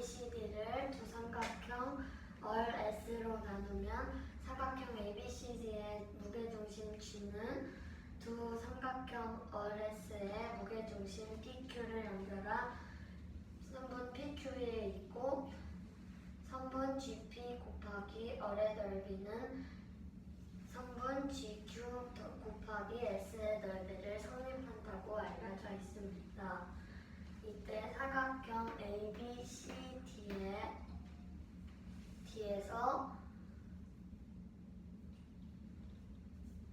ABCD를 두 삼각형 RS로 나누면 사각형 ABCD의 무게중심 G는 두 삼각형 RS의 무게중심 PQ를 연결한 선분 PQ에 있고 선분 GP 곱하기 열의 넓이는 선분 GQ 곱하기 S의 넓이를 성립한다고 알려져 있습니다. 이때 사각형 ABCD에서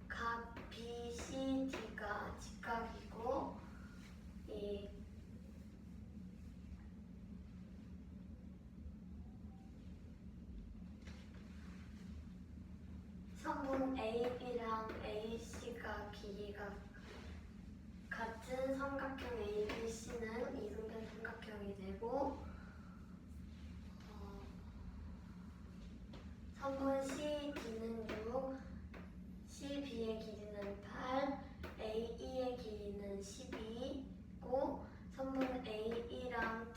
각 BCD가 직각이고 이 선분 AB랑 AC가 길이가 같은 삼각형 ABC는 이등변 삼각형이 되고 선분 CD는 6, CB의 길이는 8, AE의 길이는 12고 선분 AE랑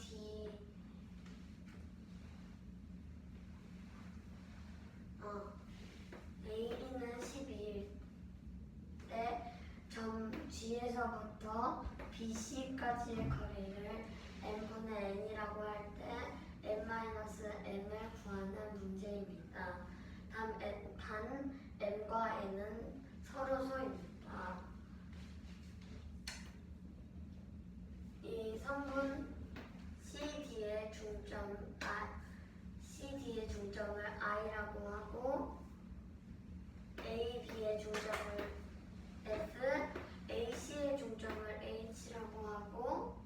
AE는 12일 때 점 G에서부터 BC까지의 거리를 n분의 n이라고 할 때 n-m을 구하는 문제입니다. 단 n과 n은 서로소입니다. 이 선분 CD의 중점을 I라고 하고 AB의 중점을 F, AC의 중점을 H라고 하고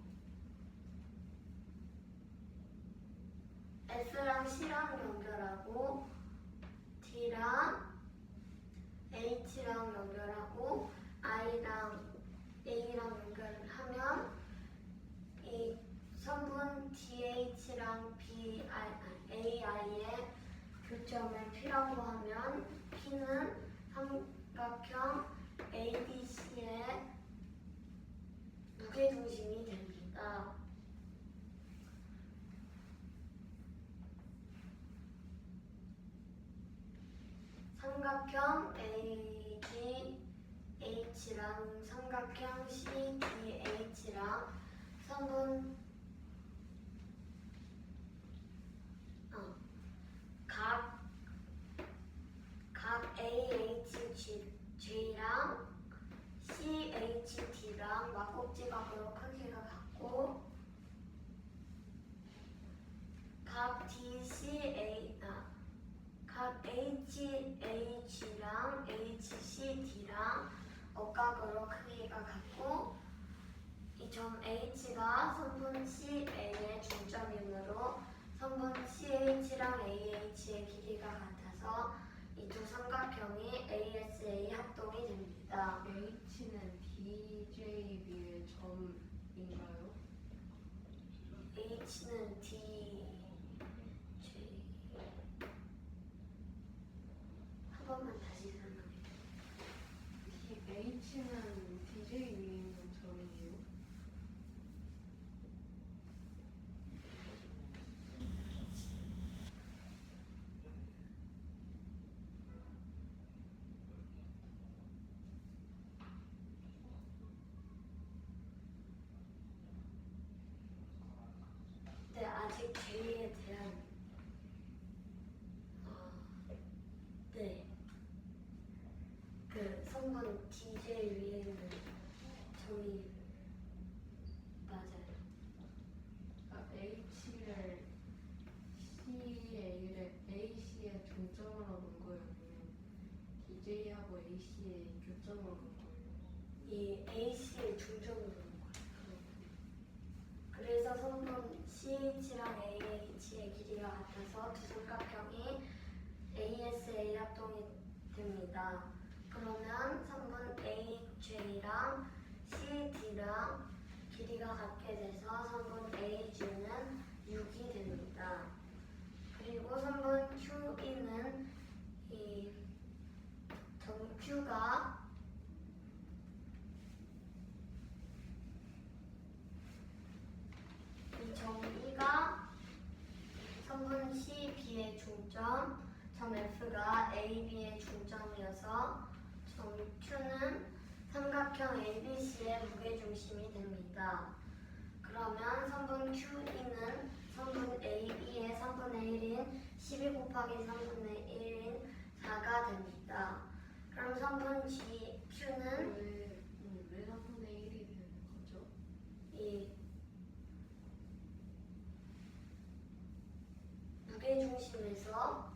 F랑 C랑 연결하고 D랑 H랑 연결하고 I랑 A랑 연결을 하면 이 선분 DH랑 AI의 교점을 P라고 하면 P는 삼각형 ABC의 무게중심이 됩니다. 삼각형 AGH랑 삼각형 CDH랑 선분 각 AHG랑 CHD랑 막꼭지각으로 크기가 같고 각 HH랑 HCD랑 억각으로 크기가 같고 이 점 H가 선분 CA의 중점이므로 선분 CH랑 AH의 길이가 같아서 이 두 삼각형이 ASA 합동이 됩니다. H는 DJB의 점인가요? H는 DJ 한 번만 다시 설명해. H는 DJ 위에 있는 점이에요? 근데 아직 J에 대한 그 성분 DJ 위에 있는 점이 맞아요. H를 AC의 중점으로 놓은 거예요? 아니면 DJ하고 AC의 교점으로 놓은 거예요? 이 AC의 중점으로 놓은 거예요. 그래서 성분 CH랑 AH의 길이가 같아서 두 삼각형이 ASA 합동이 됩니다. 그러면 선분 AJ랑 CD랑 길이가 같게 돼서 선분 AG는 6이 됩니다. 그리고 선분 QE는 이 점 Q가 이 점 E가 무게중심이 됩니다. 그러면 3분 QE는 3분 AB의 3분의 1인 12 곱하기 3분의 1인 4가 됩니다. 그럼 3분 GQ는 왜 3분의 1이 되는 거죠? 이 무게중심에서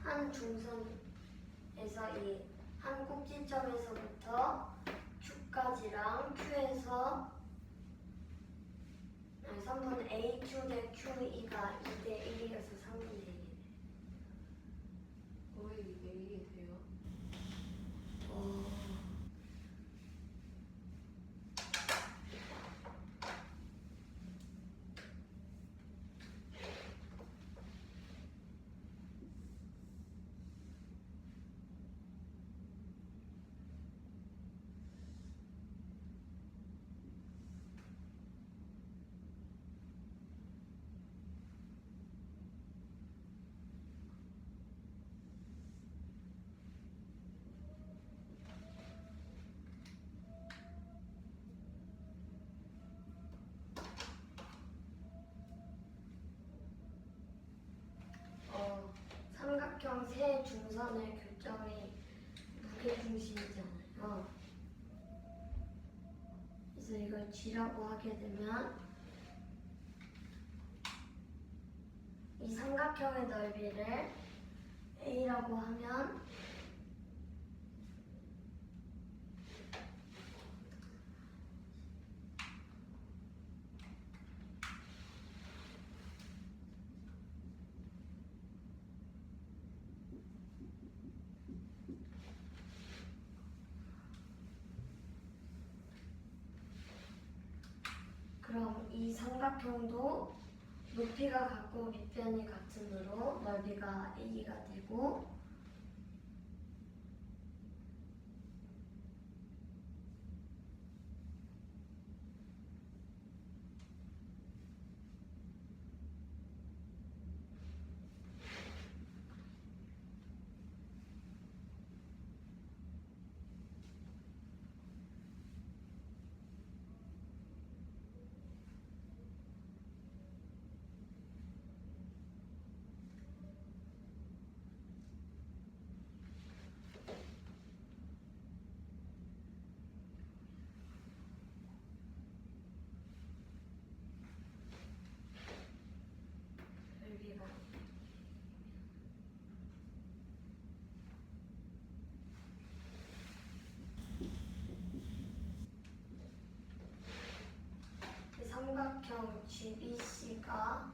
한 중선에서 이 한 꼭지점에서부터 Q까지랑 Q에서 3분 AQ 대 QE가 2대 1이어서 3분의 1이네. 왜 2대 1이 돼요? 삼각형 세 중선의 교점이 무게중심이잖아요. 그래서 이걸 G라고 하게 되면 이 삼각형의 넓이를 A라고 하면 그럼 이 삼각형도 높이가 같고 밑변이 같으므로 넓이가 A가 되고 넓이가 이 삼각형 GBC가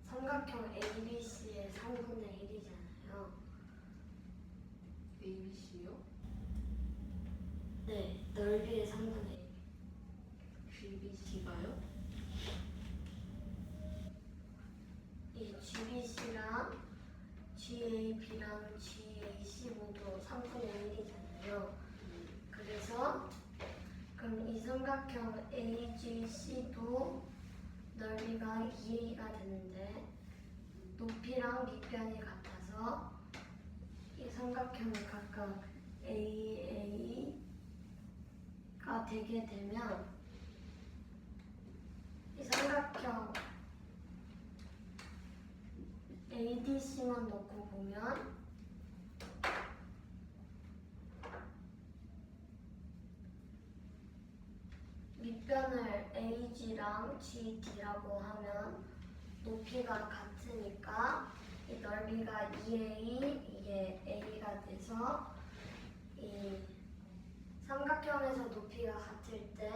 삼각형 ABC의 3분의 1이잖아요. ABC요? 네, 넓이의 3분의 1. GBC가요? 이 GBC랑 GAB랑 GAC 모두 3분의 1이잖아요. 그래서 그럼 이 삼각형 AGC도 넓이가 2A가 되는데 높이랑 밑변이 같아서 이 삼각형이 각각 AA가 되게 되면 이 삼각형 ADC만 놓고 보면 밑변을 AG랑 GD라고 하면 높이가 같으니까 이 넓이가 2A, 이게 A가 돼서 이 삼각형에서 높이가 같을 때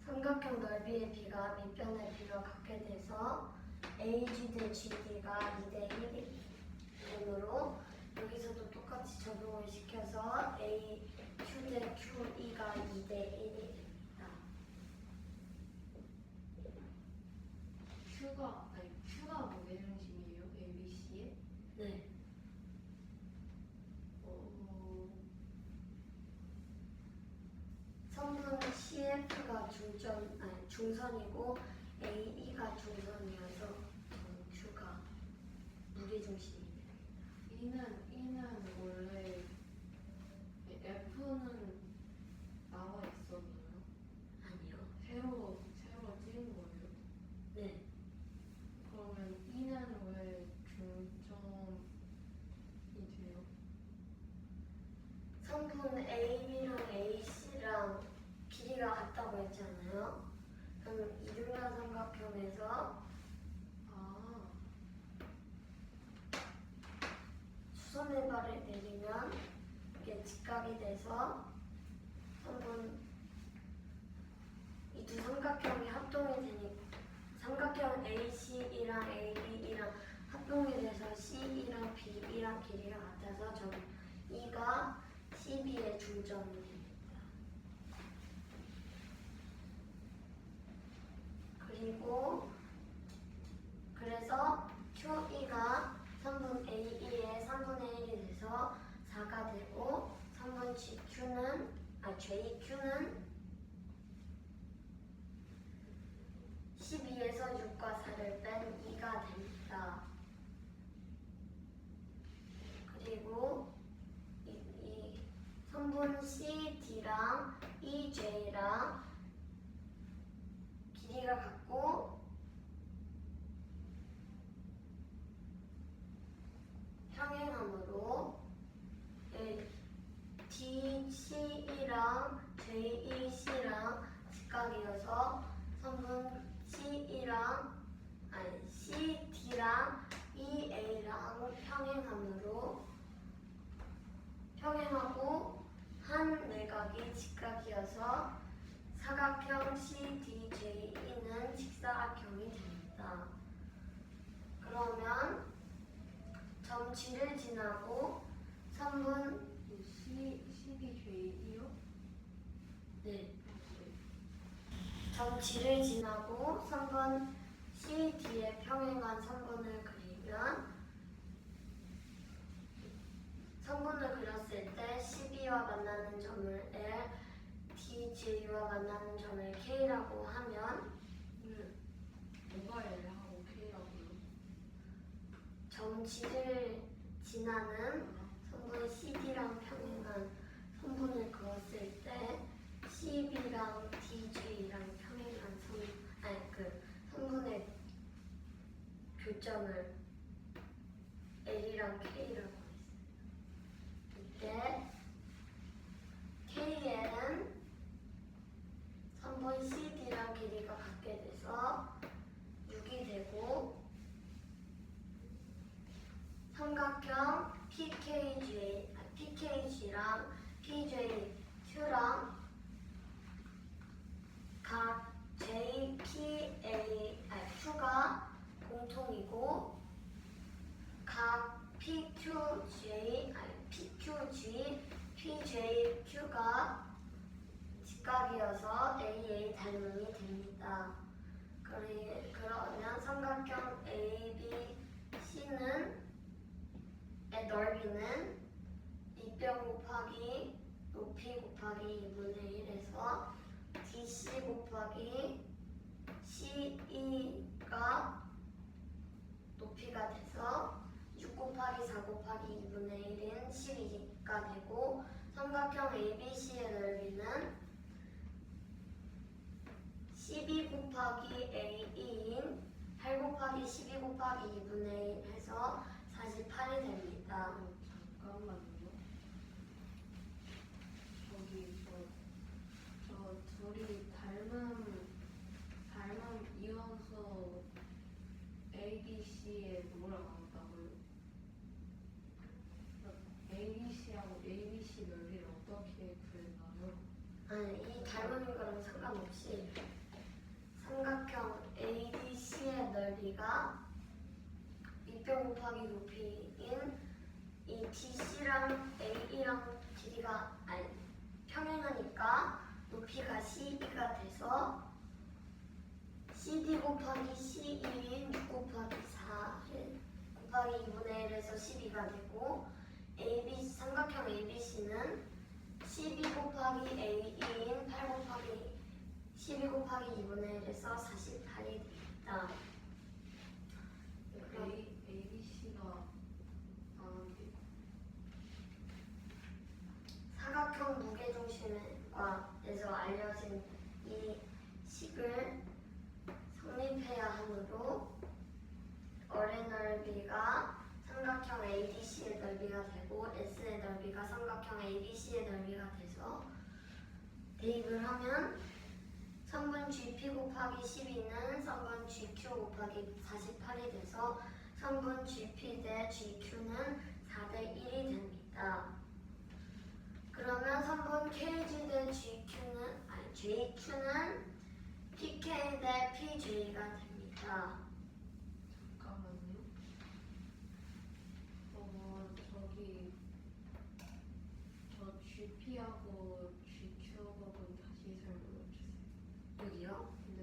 삼각형 넓이의 비가 밑변의 비가 같게 돼서 AG 대 GD가 2대 1이 되므로 여기서도 똑같이 적용을 시켜서 AQ 대 QE가 2대 1이 됩니다. Q가 무게중심이에요? ABC에? 네. 선분 CF가 중선이고 AE가 중선이어서 Q가 무게중심이 됩니다. 손을 발을 내리면 이게 직각이 돼서 이 두 삼각형이 합동이 되니까 삼각형 AC이랑 AB이랑 합동이 돼서 C이랑 B이랑 길이가 같아서 저는 E가 CB의 중점이 됩니다. 그리고 그래서 QE가 3분 AE의 3분의 1이 돼서 4가 되고 3분 JQ는 12에서 6과 4를 뺀 2가 됩니다. 그리고 이 선분 CD랑 EJ랑 길이가 같고 평행함으로 DCE랑 JEC랑 직각이어서 선분 CD랑 EA랑 평행하고 한 내각이 직각이어서 사각형 CDJE는 직사각형이 됩니다. 그러면 점 G를 지나고 선분 CDJE요? 네. 점 G를 지나고 선분 CD에 평행한 선분을 그리면 선분을 그렸을 때 CB와 만나는 점을 L, DJ와 만나는 점을 K라고 하면 뭐가 L하고 K라고요? 점 G를 지나는 선분 CD랑 평행한 선분을 그었을 때 CB랑 DJ랑 평행한 선분의 교점을 L이랑 K라고 했어요. 이때 KL은 선분 CD랑 길이가 같게 돼서 6이 되고 삼각형 PKG랑 PJQ랑 각 Q가 공통이고 각 PQG, PJQ가 직각이어서 AA 닮음이 됩니다. 그러면 삼각형 ABC는 넓이는 밑변 곱하기 높이 곱하기 2분의 1에서 DC 곱하기 CE가 높이가 돼서 6 곱하기 4 곱하기 2분의 1인 12가 되고 삼각형 ABC의 넓이는 12 곱하기 AE인 8 곱하기 12 곱하기 2분의 1 해서 48이 됩니다. 잠깐만요. 저기 저 둘이 닮음 이어서 ABC에 뭐라 나왔다고요? ABC하고 ABC 넓이를 어떻게 구했나요? 아니, 이 닮은 거랑 상관없이 삼각형 ABC의 넓이가 밑변 곱하기 높이인 이 DC랑 AE랑 길이가 평행하니까 높이가 CE가 돼서 CD 곱하기 CE인 6 곱하기 4 곱하기 2분의 1에서 12가 되고 삼각형 ABC는 12 곱하기 AE인 8 곱하기 12 곱하기 2분의 1에서 48이 됩니다. ABC가 나는데 사각형 무게중심과에서 알려진 이 식을 성립해야 하므로 어의 넓이가 삼각형 ADC의 넓이가 되고 S의 넓이가 삼각형 ABC의 넓이가 돼서 대입을 하면 선분 GP 곱하기 12는 선분 GQ 곱하기 48이 돼서 선분 GP 대 GQ는 4 4대 1이 됩니다. 그러면 3번 KG 대 JQ는 PK 대 PJ가 됩니다. 잠깐만요. 저 GP하고 GQ 부분 다시 설명해주세요. 여기요. 네.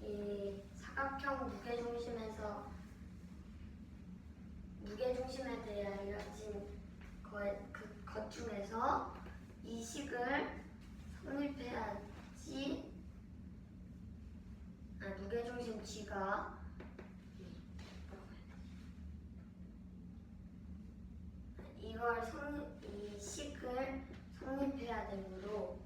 이 사각형 무게중심에 대해 알려진 것 중에서 이 식을 성립해야지 무게중심 G가 이 식을 성립해야 되므로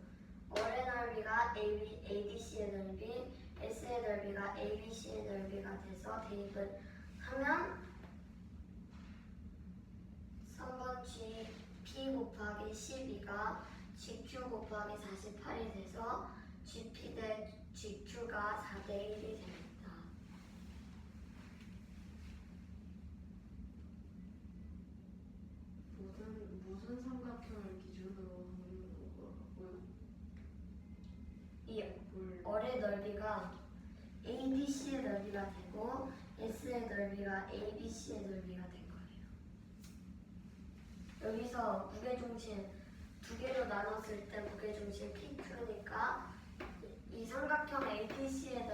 R의 넓이가 ABC의 넓이, S의 넓이가 ABC의 넓이가 돼서 대입을 하면 3번 GP 곱하기 12가 GQ 곱하기 48이 돼서 GP 대 GQ가 4대 1이 됩니다. 무슨 삼각형을 기준으로 하는 거라고요? 이 R의 넓이가 ABC의 넓이가 되고 S의 넓이가 ABC의 넓이가 된 거예요. 여기서 무게중심 두 개로 나눴을 때 무게중심 PQ니까 이 삼각형 ABC의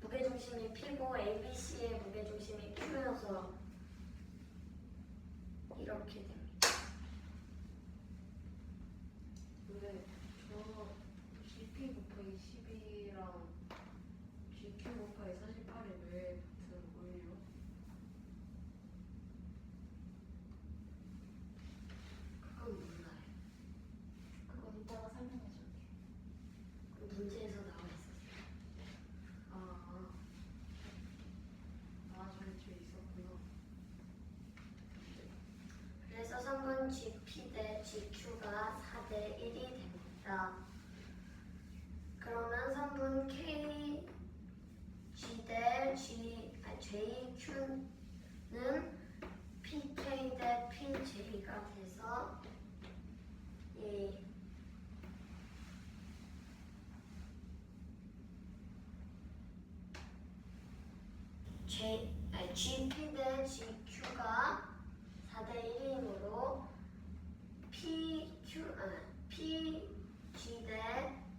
무게중심이 P고 ABC의 무게중심이 Q여서 이렇게 됩니다. 근데 저 GP 곱하기 12랑 GQ 곱하기 48이 왜 같은 거예요? 그건 몰라요. 그건 이따가 설명해 줄게. 문제에서 나와 있었어요. 저기 있었구나. 그래서 3번 GP 대 GQ가 4대 1이 됩니다. 그러면 3번 KG 대 JQ는 PK 대 PJ가 돼서 이 GP 대 GQ가 4대 1이므로 PG 대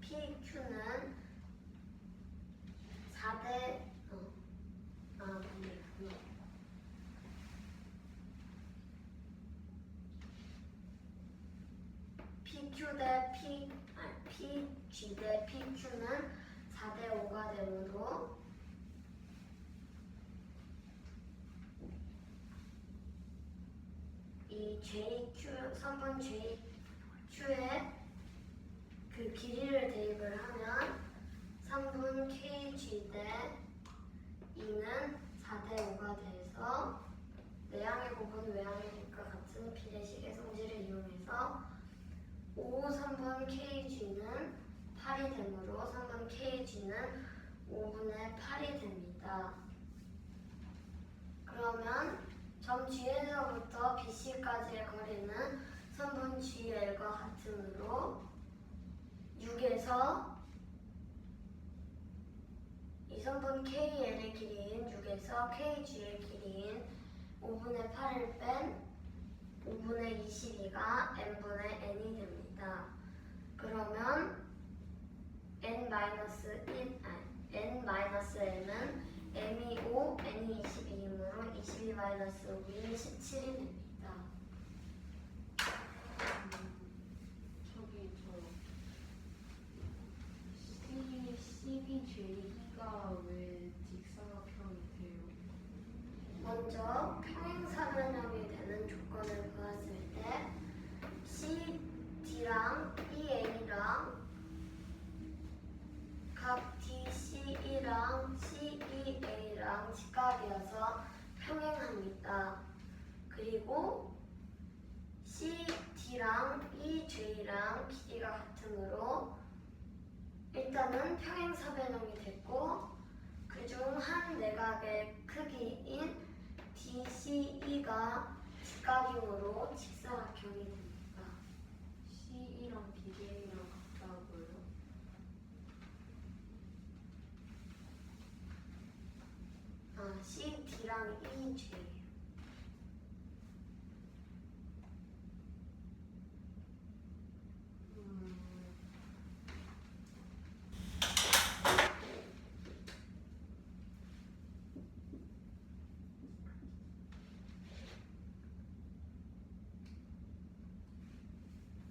PQ는 4대 PG 대 PQ는 4대 5가 되므로 이 3번 JQ에 그 길이를 대입을 하면 3분 KG 대 2는 4대 5가 돼서 내항의 곱은 외항의 곱과 같은 비례식의 성질을 이용해서 3번 KG는 8이 되므로 3번 KG는 5분의 8이 됩니다. 그러면 점 G에서부터 BC까지의 거리는 3분 GL과 같으므로 6에서 이 3분 KL의 길이인 6에서 KG의 길이인 5분의 8을 뺀 5분의 22가 n분의 n이 됩니다. 그러면 n-n은 m이 5, n이 22이므로 22-5이 17이 됩니다. 저기 CBJ가 왜 직사각형이 돼요? 먼저 평행사변형이 되는 조건을 보았을 때 CD랑 EA랑 각 DCE랑 CEA랑 직각이어서 평행합니다. 그리고 CD랑 EJ랑 길이가 같으므로 일단은 평행사변형이 됐고 그중 한 내각의 크기인 DCE가 C가 직각이므로 직사각형이 됩니다. C이랑 BJ랑 같다고요? C, D랑 E, J.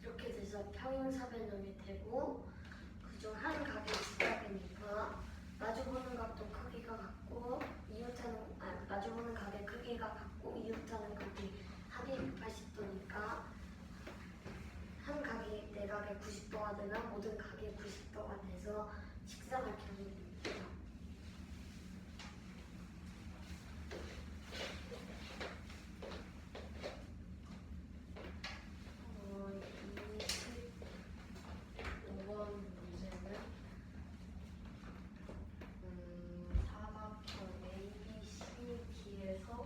이렇게 돼서 평행사변형이 되고 그중 한 각이 직각이니까 마주보는 각도 크기가 같고 마주보는 각의 크기가 같고 이웃하는 각이 합이 180도니까 한 각이 내각의 90도가 되면 모든 각이 90도가 돼서 직사각형이 됩니다. 사각형 ABCD에서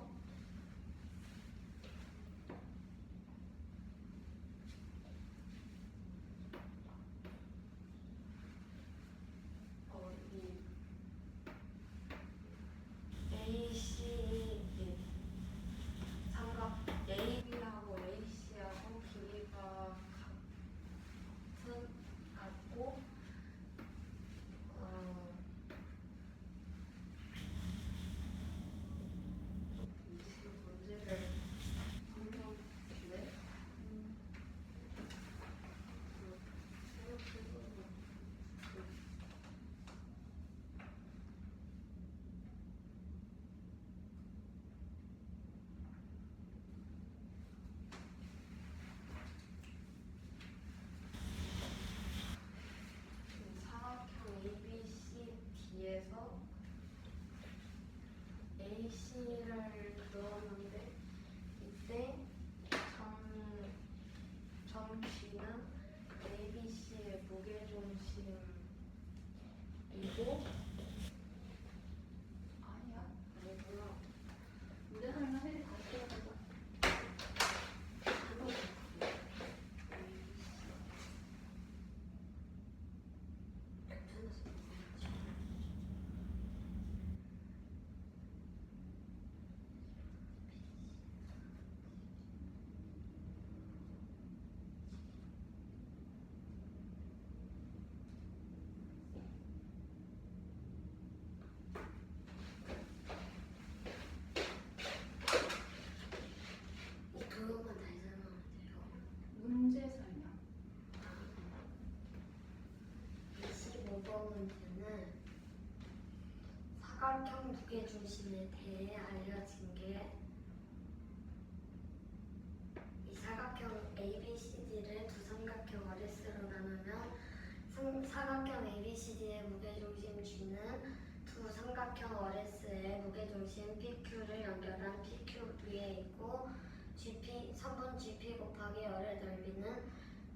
삼각 AB하고 AC하고 길이가 같고 문제를 한번 주네. 사각형 ABCD에서 AC를 그었는데 이때 점 G는 ABC의 무게중심이고 아니야. 아니구나. 문제 설명해. 다시 해보자. 이 도형만 다시 설명하면 돼요. 문제 설명. 25번 문제는 사각형 무게중심에 대해 알려진 게 이 사각형 ABCD를 두 삼각형 RS로 나누면 사각형 ABCD의 무게중심 G는 두 삼각형 RS의 무게중심 PQ를 연결한 PQ 위에 있고 선분 GP 곱하기 열의 넓이는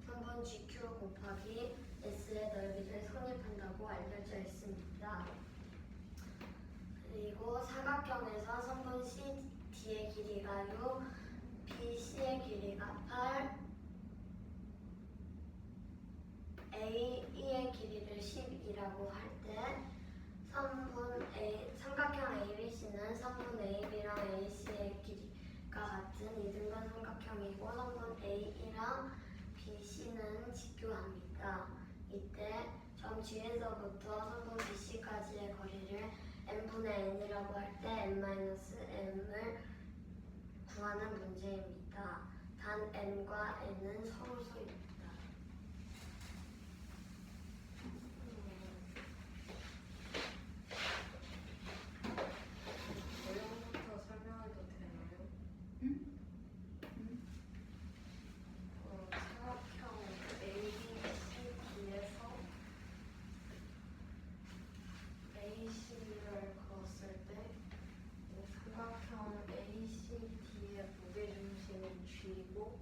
선분 GQ 곱하기 S의 넓이를 성립한다고 알려져 있습니다. 그리고 사각형에서 선분 CD의 길이가 6, BC의 길이가 8, AE의 길이를 10이라고 할 때 삼각형 ABC는 선분 AB랑 AC의 길이가 같은 이등변 삼각형이고 선분 AE랑 BC는 직교합니다. 이때 점 G에서부터 선분 BC까지의 거리를 n분의 n이라고 할 때 n-m을 구하는 문제입니다. 단 n과 n은 서로소입니다. 모형부터 설명해도 되나요? 응? 사각형 ABCD에서 AC를 그었을 때 삼각형 ACD의 무게중심은 G이고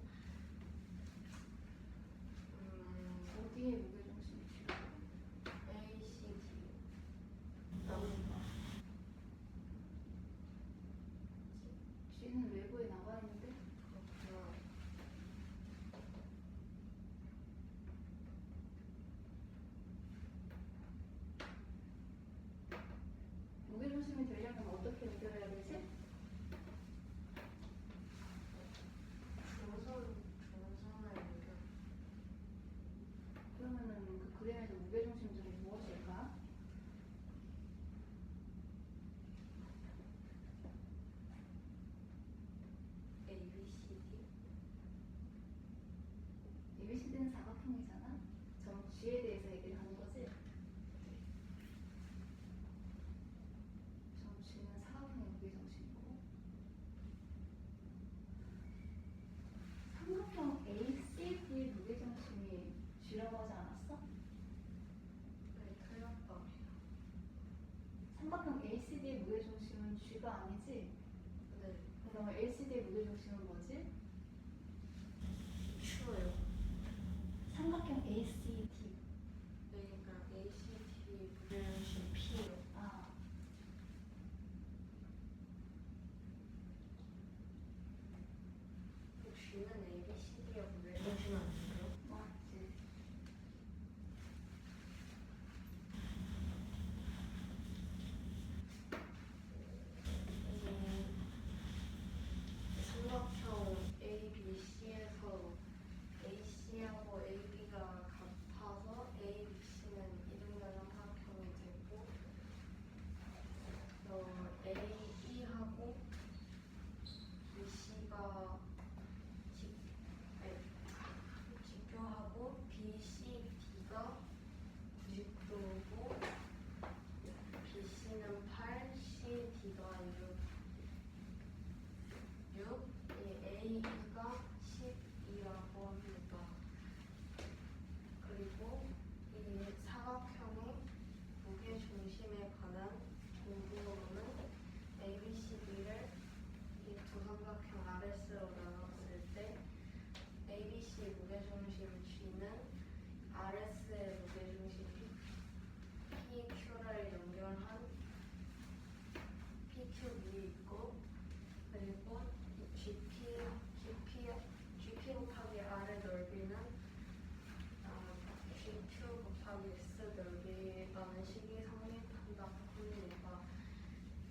ABCD는 사각형이잖아. 점 G에 대해서 얘기를 하는 거지. 점 G는 사각형의 무게중심이고 삼각형 ACD의 무게중심이 G라고 하지 않았어? 네, 틀렸다. 삼각형 ACD의 무게중심은 G가 아니지? 네, 그럼 LCD의 무게중심은 뭐지? 추워요. 삼각형 ACD. 그러니까 ACT 무게중심 P요. 아, G는 ABCD의 무게중심 아닌가요? 맞지. 삼각형 ABC에서 AC하고 AB가 같아서 ABC는 이등변 삼각형이 되고 AE하고 BC가 직교하고 BCD가 90도고 BC는 8, CD가 6, 이 AE가 10이라고 합니다. 그리고 이 사각형의 무게 중심에 관한 공부로는 ABCD를 이 두 삼각형 RS로 나눴을 때 ABC 무게중심 G는 RS의 무게중심 PQ를 연결한 PQ 위에 있고 그리고 GP 곱하기 R의 넓이는 GQ 곱하기 S 넓이라는 식이 성립한다고 합니다.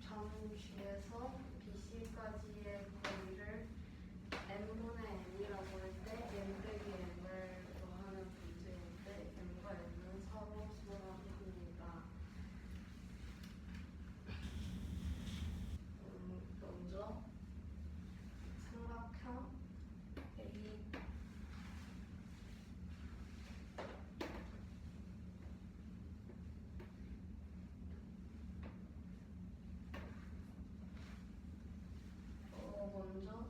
점 G에서 BC까지의 거리를 n분의 n이라고 할 때 n 빼기 n을 더하는 문제인데 n과 n은 서로 수렴합니다. 먼저 삼각형 A 먼저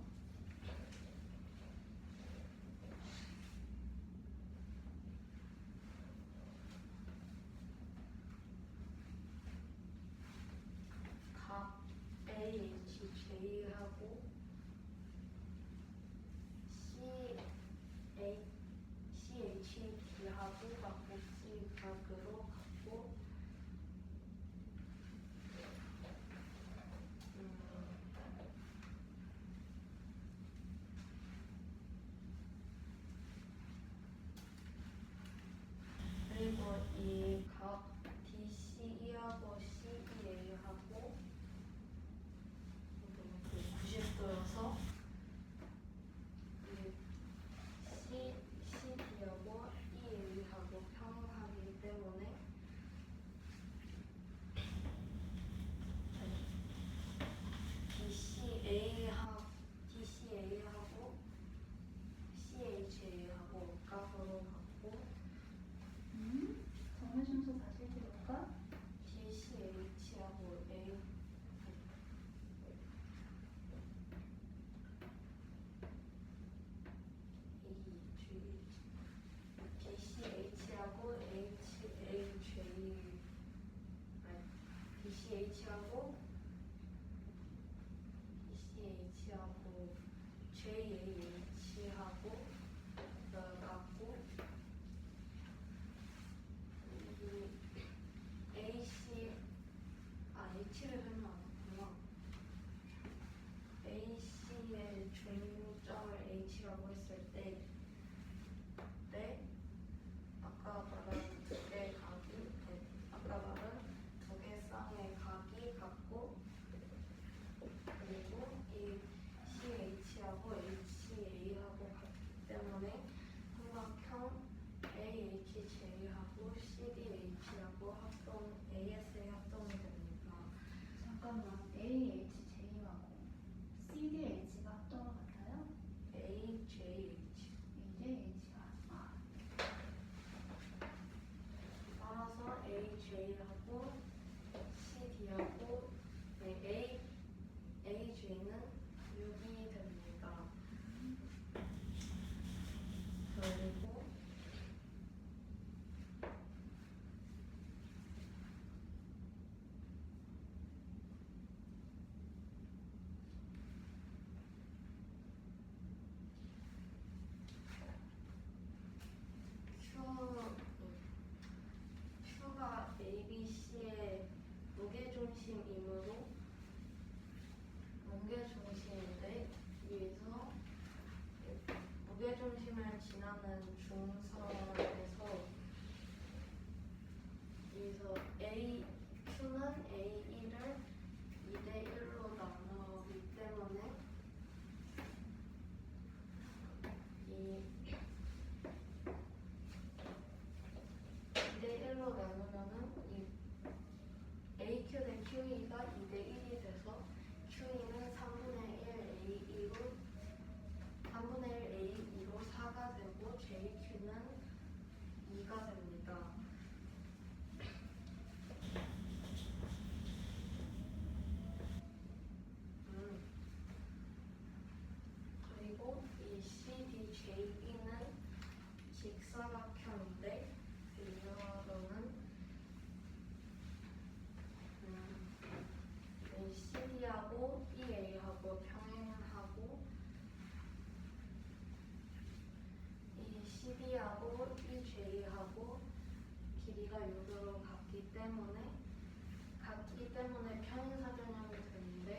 각 AHJ하고 CHD하고 막국지 각으로 갖고 그리고 이 각 DCE하고 CEA하고 90도여서 CD하고 EA하고 평행하기 때문에 DCA하고 CHA하고 값으로 갖고 정의 순서 다시 해볼까? DCH하고 DCH하고 JAH하고 갖고 AC H를 설명 안 했구나. AC의 중점을 H라고 했을 때 아까 말한 두 개 쌍의 각이 같고 그리고 이 CH하고 HA하고 같기 때문에 삼각형 AHJ하고 CDH하고 AS의 합동이 됩니다. 잠깐만, AHJ하고 CDH가 합동어 같아요? AJ 이거는 중선에서 여기서 Q는 A1을 2대 1로 나누기 때문에 이 2대 1로 나누면은 이 AQ 대 QE가 2대 1이 돼서 QE는 3분의 1 A2로 3분의 1 A2로 4가 되고 JQ는 2가 됩니다. 그리고 이 CDJE는 직사각형인데 이거로는 이 CD하고 EA하고 평행하고 이 CD하고 EJ하고 길이가 6으로 같기 때문에 평행사변형이 되는데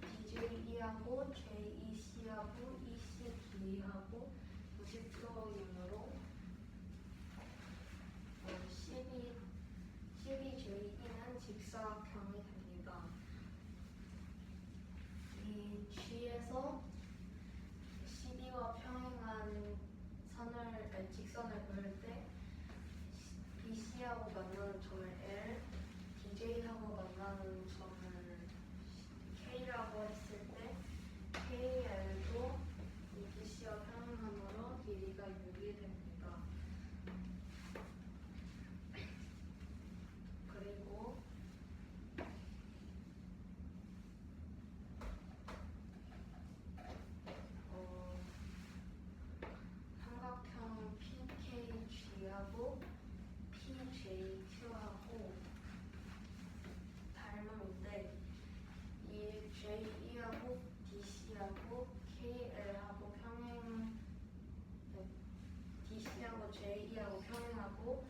DJE하고 JEC하고 EC 길이하고 90도이므로 CDJE는 직사각형이 됩니다. 이 G에서 CD와 평행한 직선을 그릴 때 BC하고 만나는 점을 L, DJ하고 만나는 점을 K라고 했을 때 KL도 이 BC와 평행하므로 길이가 6이 됩니다. 그리고 삼각형 PKG하고 PJQ하고 닮음인데 이 JE하고 DC하고 KL하고 DC하고 JE하고 평행하고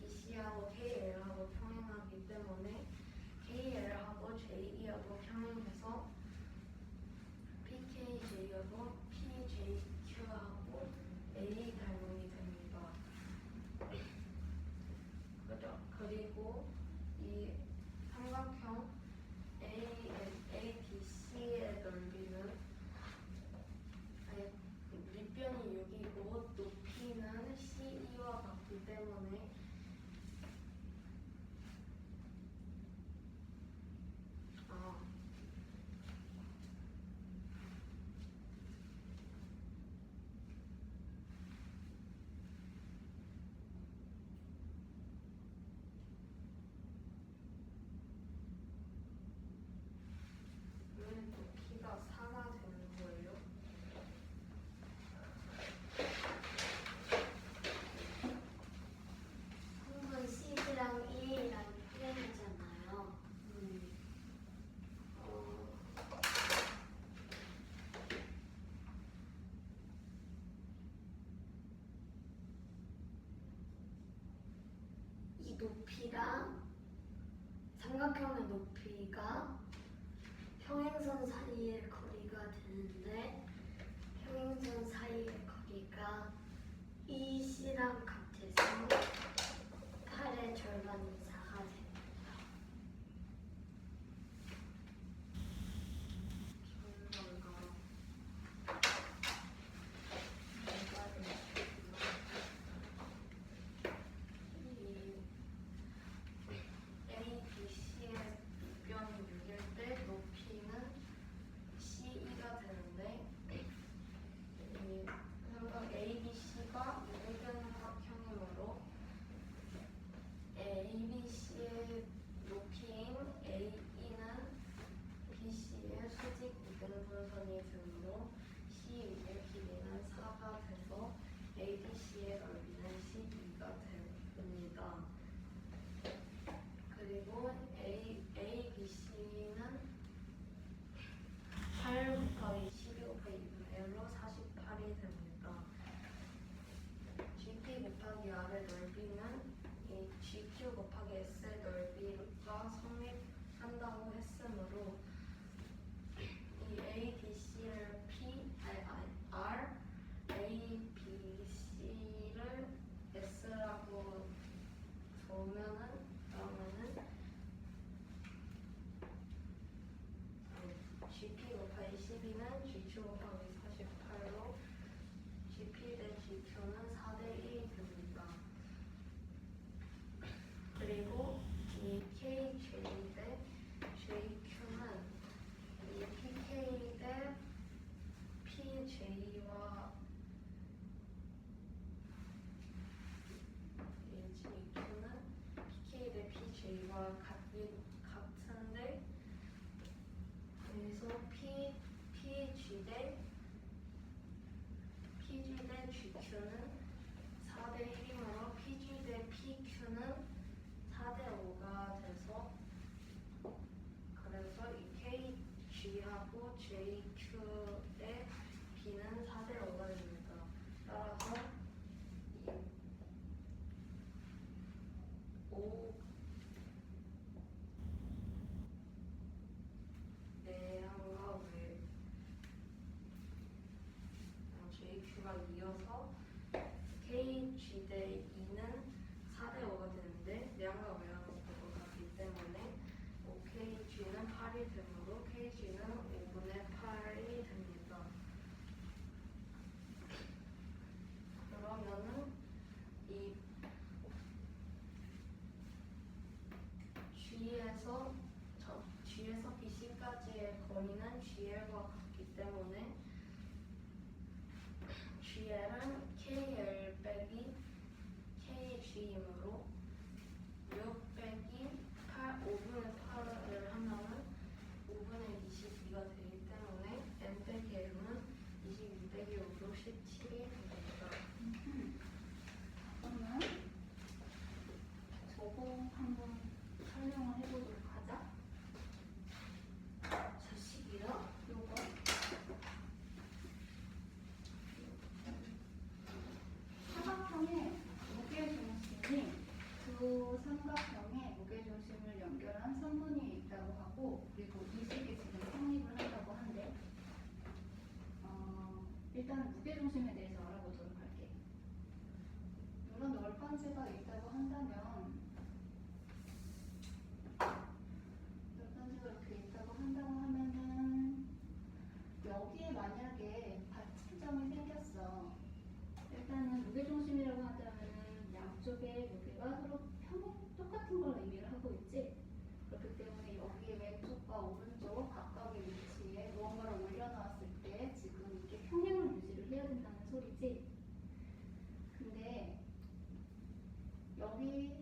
DC하고 KL하고 평행하기 때문에 KL하고 JE하고 평행해서 PKJ하고 PJQ하고 A 닮음이 됩니다. 그리고 이 삼각형 ADC의 넓이는 밑변이 6이고 높이는 CE와 같기 때문에 높이가 4가 되는 거예요. 한번 CD랑 EA랑 평행하잖아요. 이 높이랑 삼각형의 높이가 평행선 사이의 거리가 되는데 평행선 사이의 거리가 EC랑 같아서 8의 절반 이상가 됩니다. ABC의 밑변이 6일 때 높이는 CE가 되는데 이 삼각 ABC가 유등변각형이므로 ABC의 높이인 AE는 BC의 수직 이등분선이 되므로 CE의 길이는 4가 돼서 ABC의 넓이는 12가 됩니다. 그리고 ABC는 8 곱하기 12 곱하기 2분의 1로 48이 됩니다. GP 곱하기 R의 넓이는 이 GQ 곱하기 S의 넓이가 성립한다고 했으므로 이 ADC를 R, ABC를 GP 곱하기 12는 GQ 곱하기 48로 GP 대 GQ는 4대 1이 됩니다. 그리고 이 KJ 대 JQ는 이 PK 대 PJ와 이 JQ는 PK 대 PJ와 같은데 그래서 PG 대 GQ는 4대 1이므로 PG 대 PQ는 4대 5가 돼서 그래서 이 KG하고 JQ의 B는 4대 5가 됩니다. 따라서 이 5 내양과 외 JQ가 이어서 KG 대 2는 4대 5가 되는데 내양과 외양과 같기 때문에 KG는 8이 되므로 KG는 5분의 8이 됩니다. 그러면은 이 G에서 BC까지의 거리는 GL과 같기 때문에 GL은 KL 빼기 KG이므로 6 빼기 5분의 8을 하면은 5분의 22가 되기 때문에 N 빼기 L은 22 빼기 5로 17이 됩니다. 그러면 저거 한번 설명을 해보도록 하자. 자식이요? 요거 삼각형의 무게중심이 두 삼각형의 무게중심을 연결한 선분이 있다고 하고, 그리고 이 식이 지금 성립을 한다고 한대. 일단 무게중심에 대해서 알아보도록 할게. 이런 널빤지가 있다고 한다면, 널빤지가 이렇게 있다고 한다고 하면은 여기에 만약에 받침점이 생겼어. 일단은 무게중심이라고 한다면은 양쪽의 무게가 서로 똑같은 걸 의미를 하고 있지. 그렇기 때문에 여기에 왼쪽과 오른쪽 각각의 위치에 무언가를 올려놓았을 때 지금 이게 평행을 유지를 해야 된다는 소리지. 근데 여기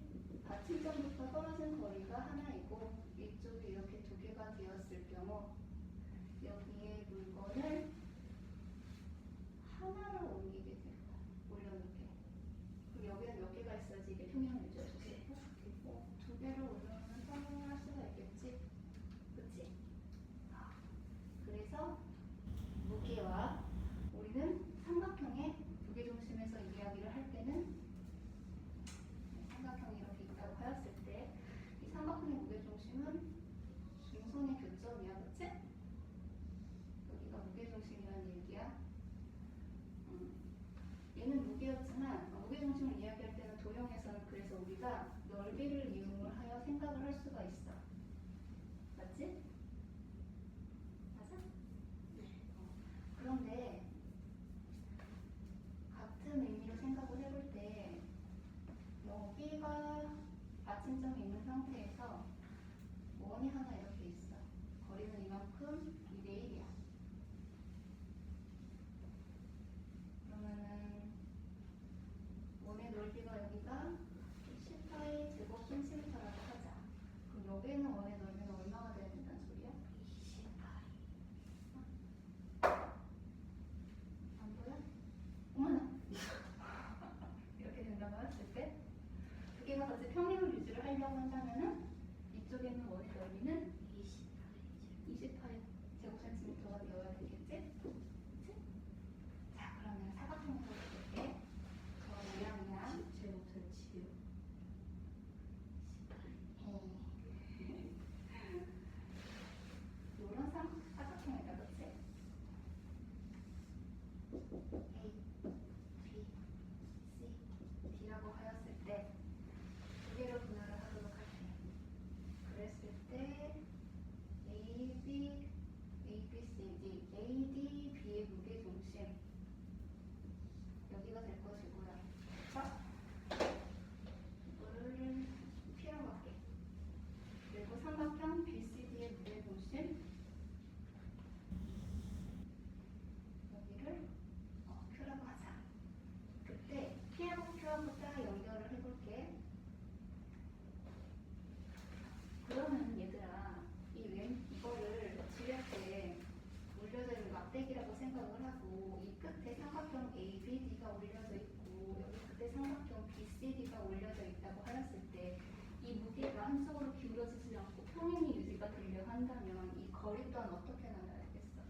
ABD가 올려져 있고 여기 그때 삼각형 BCD가 올려져 있다고 하였을 때 이 무게가 한쪽으로 기울어지지 않고 평행이 유지가 되려 한다면 이 거리 또한 어떻게 나타나겠어?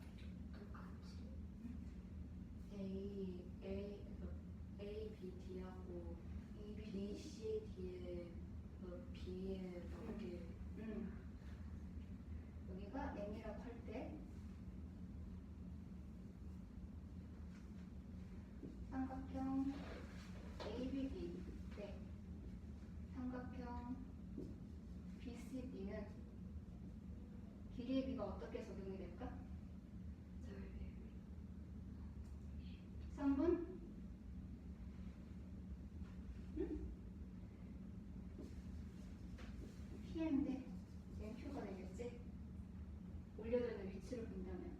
똑같이 ABD하고 BCD의 B의 넓이 여기가 M이라고 할 때 삼각형 ABD 대 삼각형 BCD는 길이의 비가 어떻게 적용이 될까? 3분? 응? PM인데 MQ가 되겠지? 올려져 있는 위치를 본다면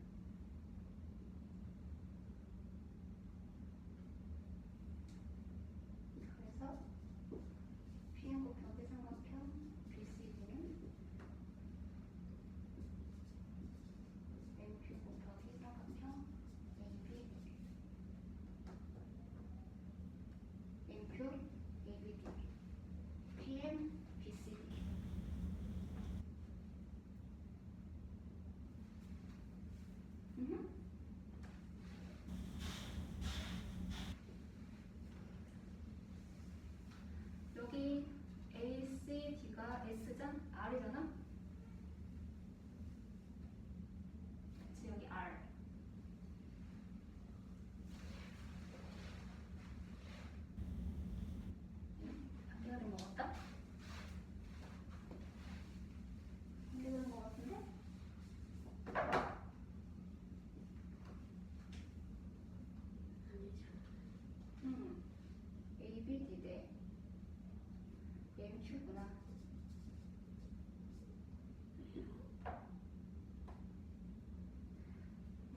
그래서 PM 곱하기 삼각형 BCD는 MQ 곱하기 삼각형 AB MQ ABD PM BCD 여기 ACD가 S잖아? R이잖아? 그치 여기 R 한개를 먹었다? 한개를 먹었는데? ABD 대 MQ구나.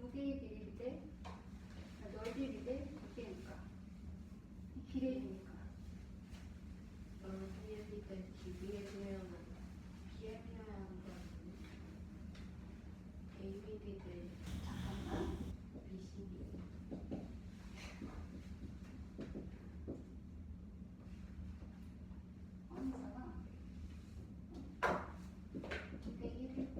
무게의 비례비 대 넓이의 비대 무게니까 길이의 비니까 넓이의 비대 길이의 비면은 BM이어야 하는 거 아니니? ABD 대 잠깐만 BCD 아니잖아. 이게 1일 때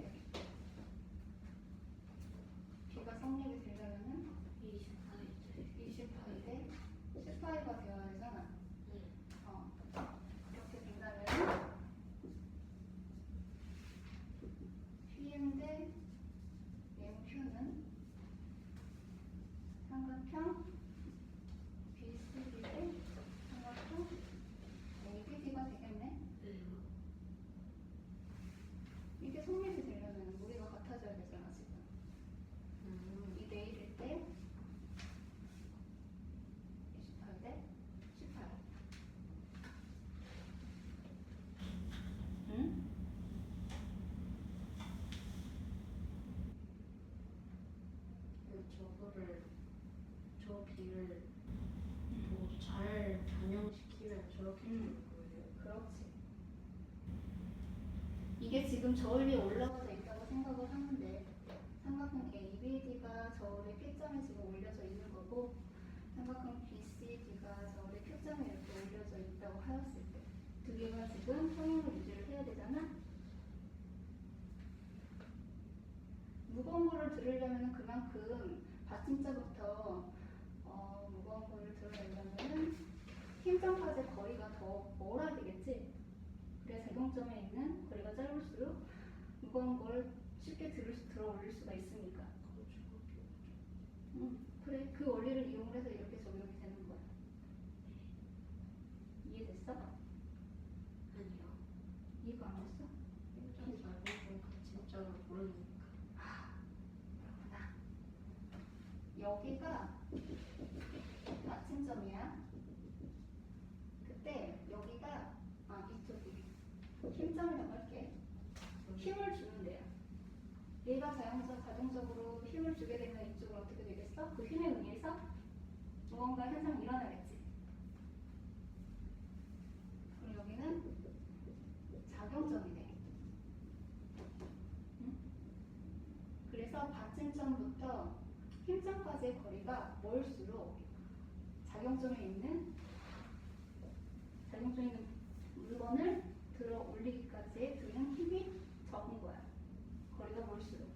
비가 성립이 되려면은 20파이 대 10파이가 되어야 되잖아. 그렇게 된다면 PM 대 MQ는 삼각형 BCD 대 삼각형 ABD가 되겠네. 이게 성립이 되려면 무게가 같아져야 되잖아 지금. 2대 1일 때 28 대 18. 응? 저거를 저 비를 뭐 잘 반영시키면 저렇게 되는 거예요. 그렇지. 이게 지금 저 위에 올라가져 있다고 생각을 하는데 삼각형 ABD가 저 위에 P점에 지금 올려져 있는 거고 삼각형 BCD가 저 위에 Q점에 이렇게 올려져 있다고 하였을 때 두 개가 지금 평행을 유지를 해야 되잖아. 무거운 거를 들으려면 그만큼 받침자부터 무거운 거를 들으려면 힘점까지 거리가 더 멀어야 되겠지. 그래야 작용점에 있는 거리가 짧을수록 무거운 걸 쉽게 들어 올릴 수가 있으니까. 그래, 그 원리를 이용해서 이렇게 적용이 되는 거야. 이해됐어? 아니요. 이해가 안 됐어? 힘점 말고 진짜로 모르니까. 그렇구나. 여기가 받침점이야. 그때 여기가 이쪽이 힘점이라고 할게. 힘을 주는 데야. 얘가 자동적으로 힘을 주게 되면 이쪽은 어떻게 되겠어? 그 힘에 의해서 무언가 현상이 일어나겠지. 그럼 여기는 작용점이 돼. 응? 그래서 받침점부터 힘점까지의 거리가 멀수록 작용점에 있는 물건을 들어 올리기까지 드는 힘이 적은 거야. 거리가 멀수록.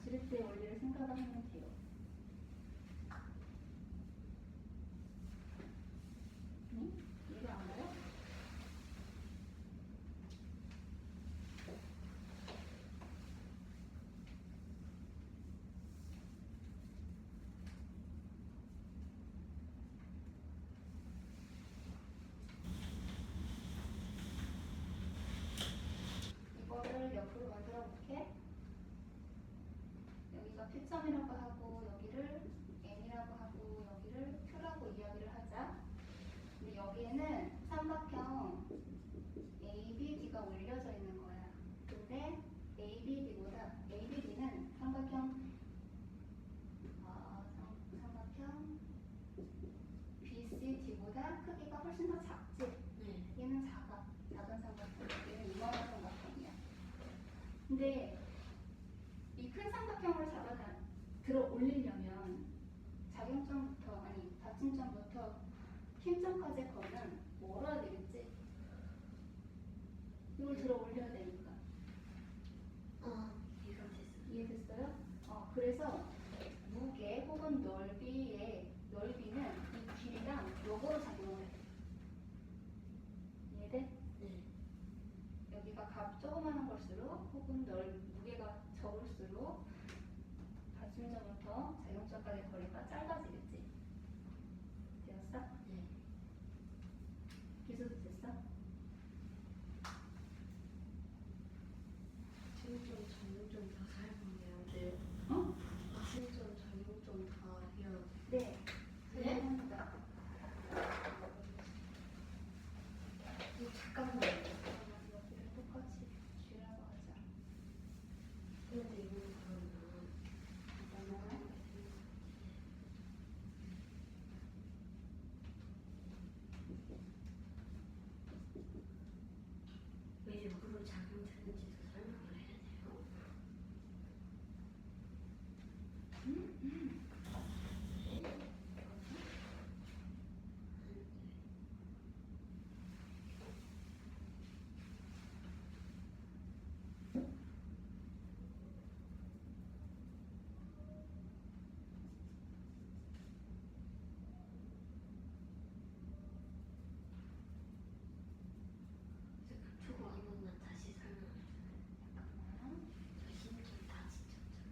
지렛대의 원리를 생각하면 돼요. 응? 이해가 안 가요? 이거를 옆으로 만들어 볼게. 여기가 P점이라고 하고 여기를 N이라고 하고 여기를 Q라고 이야기를 하자. 근데 여기에는 삼각형 ABD가 올려져 있는 거야. 근데 ABD는 삼각형 BCD보다 크기가 훨씬 더 작지? 네. 얘는 작아. 작은 삼각형. 얘는 이만한 삼각형이야. 근데 이 큰 삼각형을 들어 올리려면 받침점부터 힘점까지 거는 멀어야 되겠지? 이걸 들어 올려야 되니까. 이해가 됐어요. 이해됐어요? 그래서 무게 혹은 넓이는 이 길이랑 요거로 작용을 해. 이해돼? 네. 여기가 조그마한 걸수록 혹은 무게가 적을수록 받침점부터 작용점까지 거리가 짧아지겠지. 되었어? 네. 기술도 됐어? 지금 좀 다 살펴보면 돼. 어? 지금 좀 다 해야 돼. 네. 설명합니다. 잠깐만요. 여기를 똑같이 G라고 하자. 근데 이거는 그러면 그러면 왜 역으로 작용되는지도 설명을 해야 돼요. 그거 한 번만 다시 설명해 주세요. 저 힘좀 다 지쳤죠.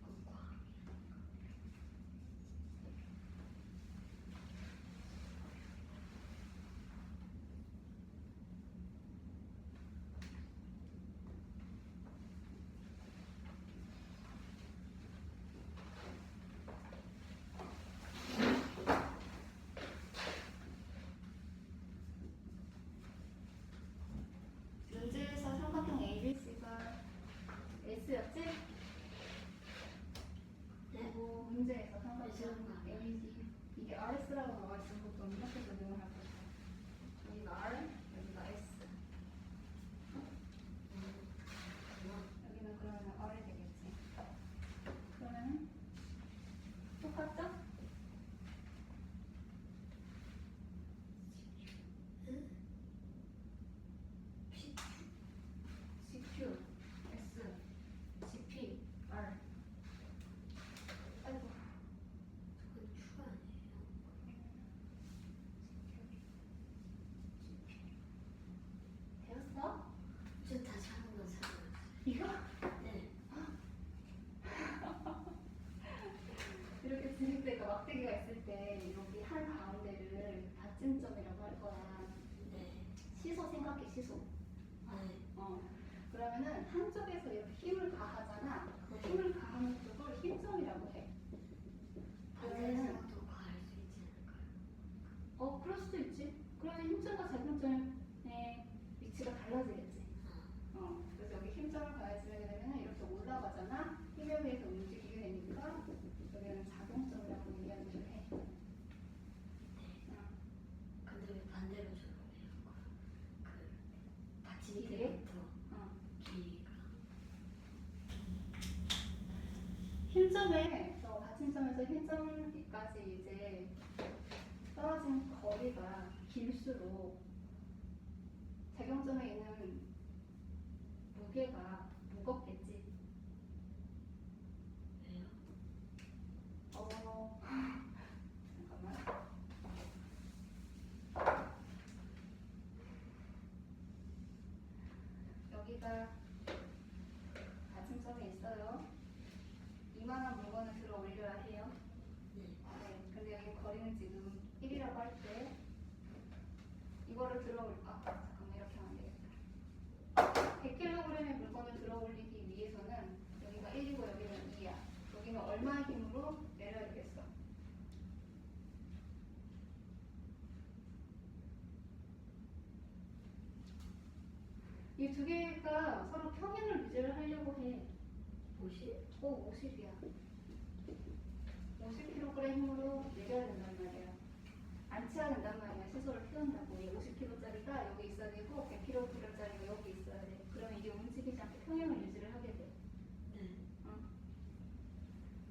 이거 과학이야. 문제에서 삼각형 ABC가 S였지? 그리고 문제에서 삼각형 AD 이게 RS라고 나와 있는 것도 이렇게 적용을 할 거야. 여기가 R, 여기가 S. 여기는 그러면 R이 되겠지. 그러면 똑같죠? CQ, S, GP, R. 아이고. 그건 추가 아니에요. 되었어? 저 다시 한 번만 설명해 주세요. 이거? 네. 이렇게 지렛대가 막대기가 있을 때 여기 한 가운데를 받침점이라고 할 거야. 네. 시소 생각해, 시소. 네. 그러면은 한쪽에서 이렇게 힘을 가하잖아. 그 힘을 가하는 쪽을 힘점이라고 해. 반대에서도 과할 수 있지 않을까요? 그럴 수도 있지. 그러면 힘점과 작용점의 위치가 달라지겠지. 그래서 여기 힘점을 가해지게 되면 이렇게 올라가잖아. 힘에 의해서 움직이게 되니까 여기는 작용점이라고 이야기를 해. 근데 왜 반대로 적용해요? 그 받침이 이게 회전까지 이제 떨어진 거리가 길수록 작용점에 있는 무게가 무겁겠지. 왜요? 잠깐만. 여기가 받침점이 있어요. 이만한 물건을 들어 올려야 해요. 네. 네. 근데 여기 거리는 지금 1이라고 할 때 이거를 들어 올 잠깐만 이렇게 하면 되겠다. 100kg의 물건을 들어 올리기 위해서는 여기가 1이고 여기는 2야. 여기는 얼마의 힘으로 내려야 되겠어? 이 두 개가 서로 평행을 유지를 하려고 해. 50? 50이야. 50kg 힘으로 내려야 된단 말이야. 앉혀야 된단 말이야. 시소를 피운다고. 이 50kg짜리가 여기 있어야 되고 100kg짜리가 여기 있어야 돼. 그러면 이게 움직이지 않게 평행을 유지를 하게 돼. 네.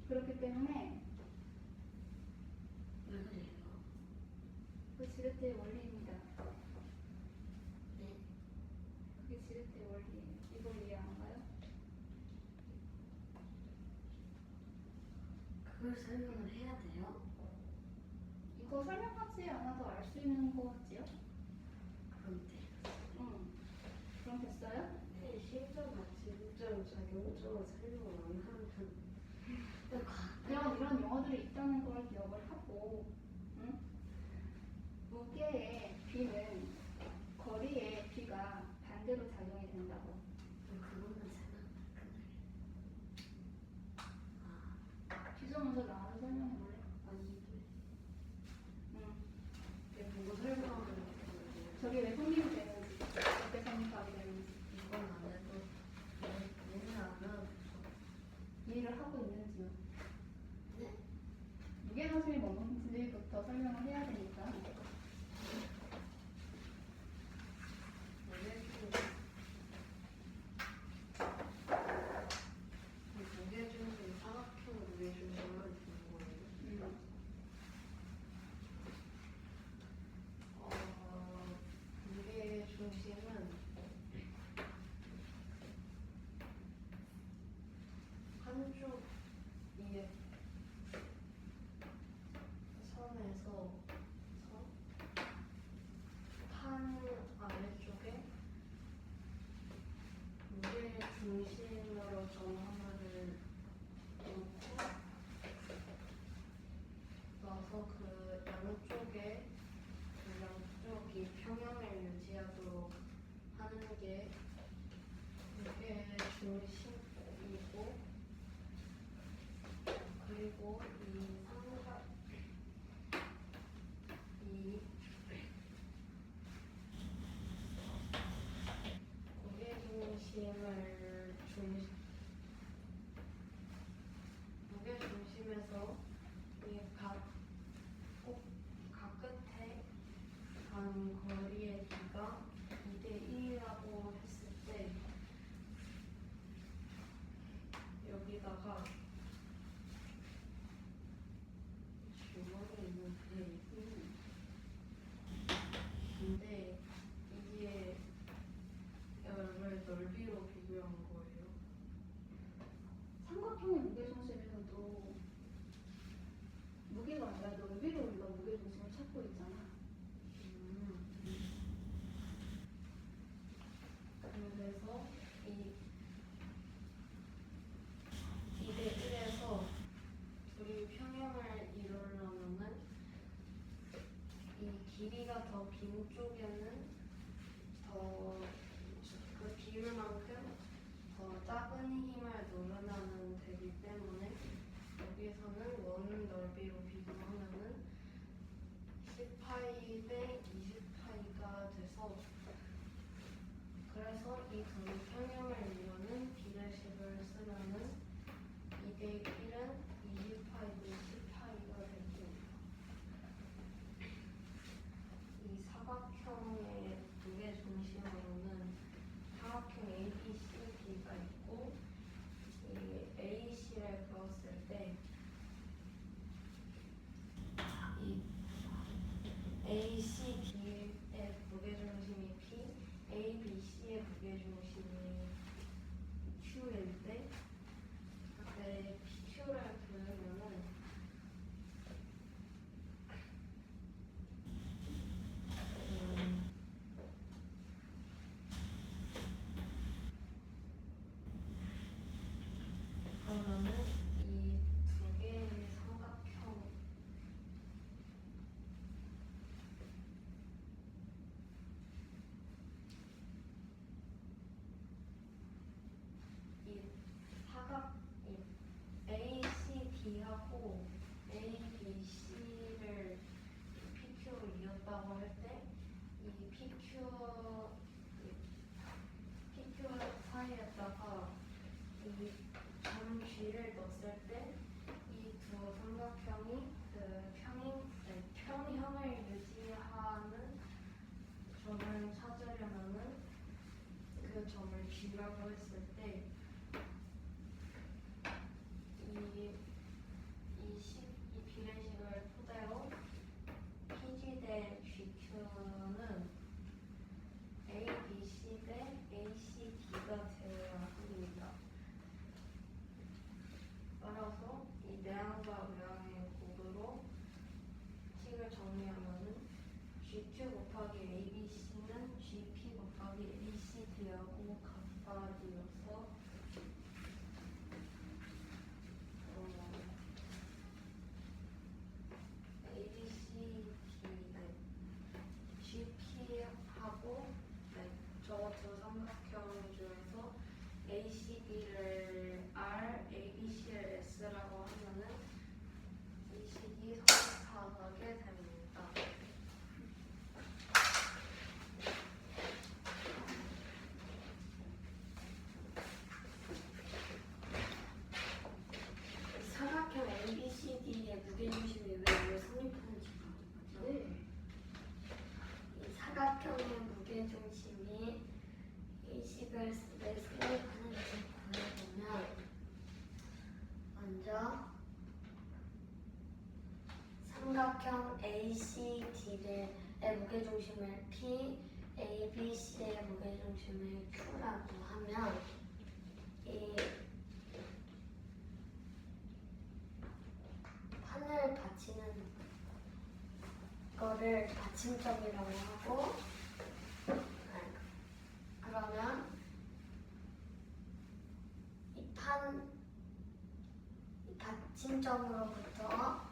그렇기 때문에 왜 그래요? 그 지렛대의 원리입니다. 네. 그게 지렛대의 원리예요. 이걸 이해 안 가요? 그걸 설명을 해야 돼요? 이거 설명하지 않아도 알 수 있는 거 같지요? 그럼 돼. 그럼 됐어요? 네, 실전 받침점 작용점을 설명을 안 하면 그냥 이런 용어들이 있다는 걸 기억을 하고, 응? 무게의 B는 거리의 B가 반대로 작용이 된다고. 그것만 생각나 그날. 비전 먼저 나와서 설명해 볼래? 아니 응. 이게 보고 설명하면 되는데 저게 왜 성립이 되는지, 어떻게 성립하게 되는지 이건 안 해도 얘는 안 해도 이해를 하고 있는지요. 네. 무게중심이 뭔지부터 설명을 해야 되니까. 무게중심 사각형 무게중심을 두는 거예요. 무게중심은 한쪽 이게 선에서 판 아래쪽에 무게 중심으로 점 하나를 놓고 놔서 그 양쪽이 평형을 유지하도록 하는 게 무게 중심이고, 그리고 이 무게중심에서 각 끝에 간 거리의 비가 2대1이라고 했을 때 여기다가 주머니 있는데 근데 이게 왜 넓이로 비교한 거예요? 삼각형의 무게중심에서도 무게가 아니라 넓이로 우리가 무게중심을 찾고 있잖아. 그래서 이 2대1에서 둘이 평형을 이루려면은 이 길이가 더 긴 쪽에는 더 그 비율만큼 더 작은 힘을 누르면 되기 때문에 여기서는 원 넓이로 비교하면은 10파이 대 20파이가 돼서, 그래서 이 두 평형을 이루는 비례식을 쓰면은 2대1은 20파이 대 10파이가 되고, 이 사각형의 무게중심으로는 사각형 ABCD가 있고, 이 AC를 그었을 때 PQ 사이에다가 이 점 G를 넣었을 때 이 두 삼각형이 평형을 유지하는 점을 찾으려면은 그 점을 G라고 했을 때 이 비례식을 토대로 PG 대 GQ는 ABC 대 ACD가 되어야 합니다. 따라서 이 내항과 외항의 곱으로 식을 정리하면은 GQ 곱하기 ABC는 GP 곱하기 ACD하고 같아지어서 GP하고 저 두 삼각형 중에서 ACD를 R, ABC를 S라고 하면은 ACD 삼각하게 됩니다. 사각형 ABCD의 무게중심이 왜 성립하는지 모르겠죠? 네. 이 사각형의 무게중심이 이 식을 왜 성립하는지 보면 먼저 삼각형 ACD의 무게중심을 P, ABC의 무게중심을 Q라고 하면 이 판을 받치는 거를 받침점이라고 하고, 그러면 이 받침점으로부터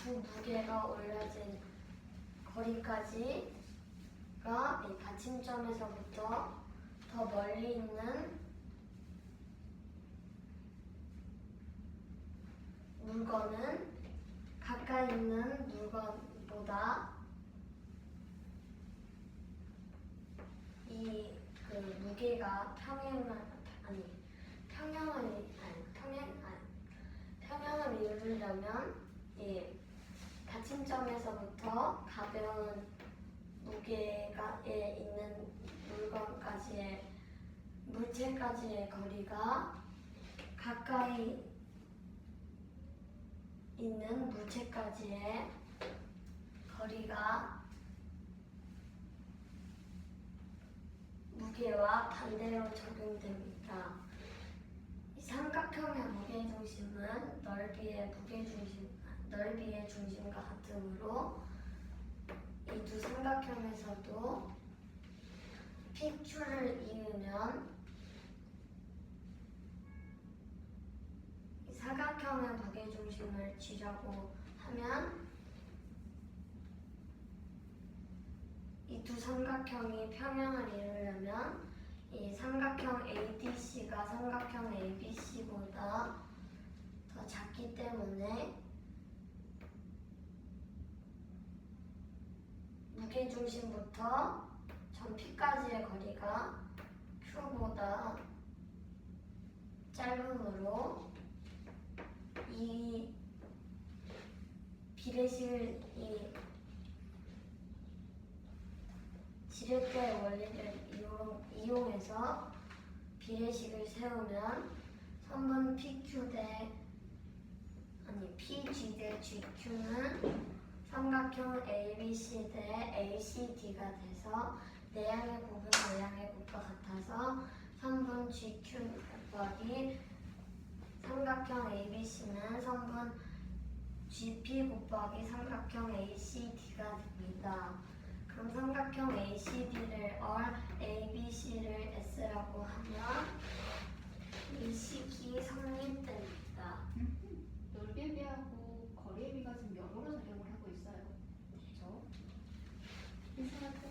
두 무게가 올려진 거리까지가 이 받침점에서부터 더 멀리 있는 물건은 가까이 있는 물건보다 그 무게가 평형을 이루려면 이 받침점에서부터 가벼운 무게가에 있는 물체까지의 거리가 가까이 있는 물체까지의 거리가 무게와 반대로 적용됩니다. 이 삼각형의 무게중심은 넓이의 중심과 같으므로 이 두 삼각형에서도 PQ를 이으면 이 사각형의 무게중심을 G라고 하면 이 두 삼각형이 평형을 이루려면 이 삼각형 ADC가 삼각형 ABC보다 더 작기 때문에 무게중심부터 점 P까지의 거리가 Q보다 짧으므로 이 비례식을 지렛대 원리를 이용해서 비례식을 세우면 선분 PG 대 GQ는 삼각형 ABC 대 ACD가 돼서 내양의 곱은 내양의 곱과 같아서 선분 GQ 곱하기 삼각형 ABC는 선분 GP 곱하기 삼각형 ACD가 됩니다. 그럼 삼각형 ACD를 R, ABC를 S라고 하면 이 식이 성립됩니다. 넓이의 비하고 거리의 비가 지금 역으로 작용을 하고 있어요. 그렇죠? 인생할까?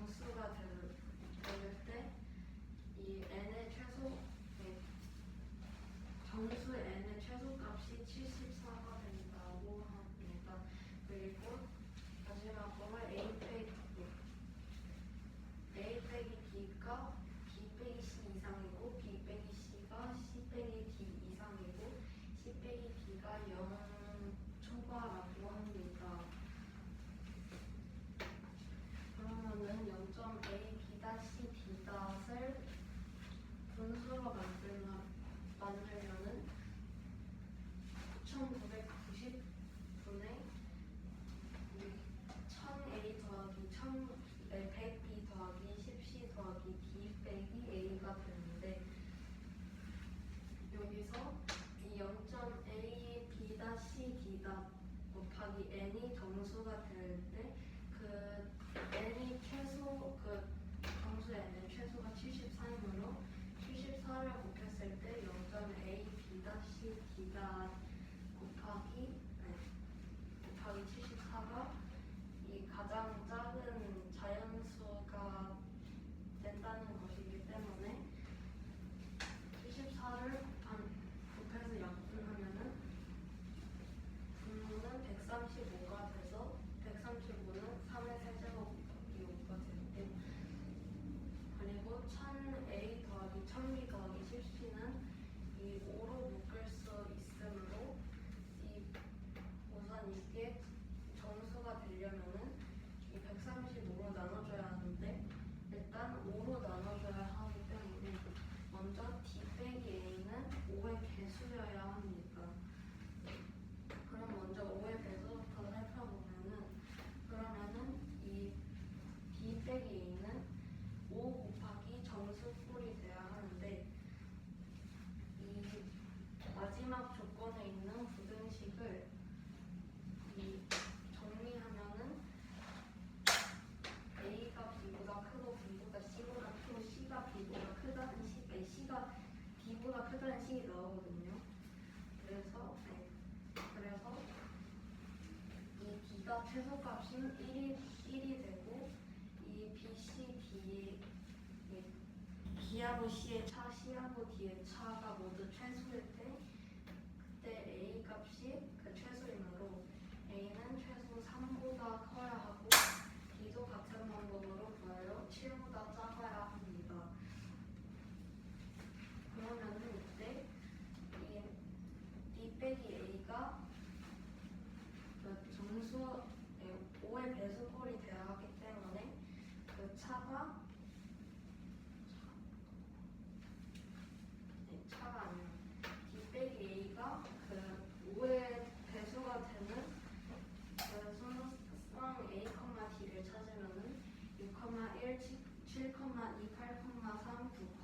정수가 될 때 이 n의 최소 정수 n의 최소값이 74가 된다고 합니다. 그리고 마지막으로 a 빼기 d가 b 빼기 c 이상이고 b 빼기 c가 c 빼기 d 이상이고 c 빼기 d가 0 초과라고 합니다. 그러면은 0.a b-c d-을 분수로 만들면은 9990분의 1000a 더하기 100b 더하기 10c 더하기 d 빼기 a가 되는데 여기서 이 0.a b-c d 곱하기 n이 정수가 될 때 그 n이 최소 그 정수 n의 최소가 74이므로 74를 곱했을 때 0.a b-c d 곱하기 74가 이 가장 작은 자연수가 된다는 것이기 때문에 74를 곱해서 약분하면은 분모는 135가 돼서 135는 3의 세제곱 곱하기 5가 되고 그리고 1000a 더하기 1000b 더하기 10c는 이 5로 묶을 수 있으므로 우선 이게 정수가 되려면은 이 135로 나눠줘야 하는데 일단 5로 나눠줘야 하기 때문에 먼저 d 빼기 a는 5의 개수여야 합니다. 그럼 먼저 5의 배수부터 살펴보면은 그러면은 이 d 빼기 a는 5 곱하기 정수꼴이 돼야 하는데 이 마지막 조건에 있는 부등식을 정리하면은 a가 b보다 크고 b보다 c보다 크고 c가 b보다 크다는 c가 b보다 크다는 식이 나오거든요. 그래서 이 b가 최소값인 1이 되고 이 b, c, d b하고 c의 차, c하고 d의 차가 모두 최소일 때 그때 a 값이 그 최소이므로 a는 최소 3보다 커야 하고 d도 같은 방법으로 구하여 7보다 작아야 합니다. 그러면은 이때 이 d 빼기 a가 그 정수 5의 배수꼴이 되어야 하기 때문에 그 차가 아니라 d 빼기 a가 그 5의 배수가 되는 그 순서상 a, d를 찾으면은 6,1, 7,2, 8,3,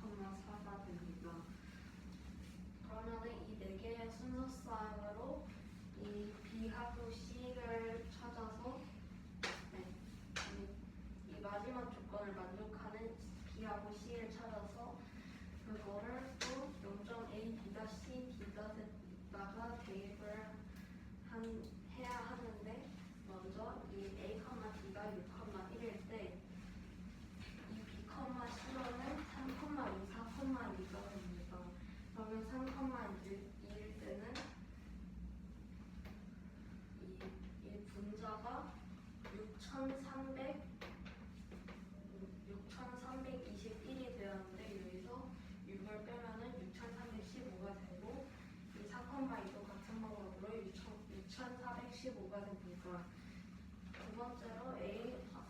9,4가 됩니다. 그러면은 이 4개의 순서상으로 이 b하고 c를 찾아서 이 마지막 조건을 만족하는 b하고 c를 찾아서 그거를 또 0.a b-c d에다가 대입을 해야 하는데 먼저 이 a, d가 6,1일 때 이 b, c로는 3,2, 4,2가 됩니다. 그러면 3,2일 때는 이 분자가 6,321이 되었는데 여기서 6을 빼면은 6,315가 되고 이 4,2도 같은 방법으로 6,415가 됩니다. 두 번째로 a,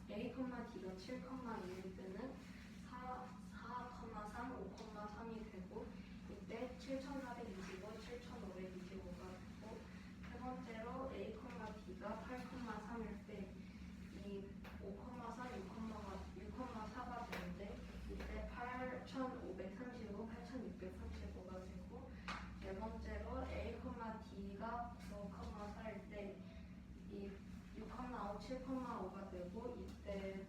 d가 7,2일 때는 4,3, 5,3이 되고 이때 7,425, 7,525가 되고 세 번째로 a, d가 8,3일 때 이 5,4, 6,4가 되는데 이때 8,535, 8,635가 되고 네 번째로 a, d가 9,4일 때 이 6,5, 7,5가 되고 이때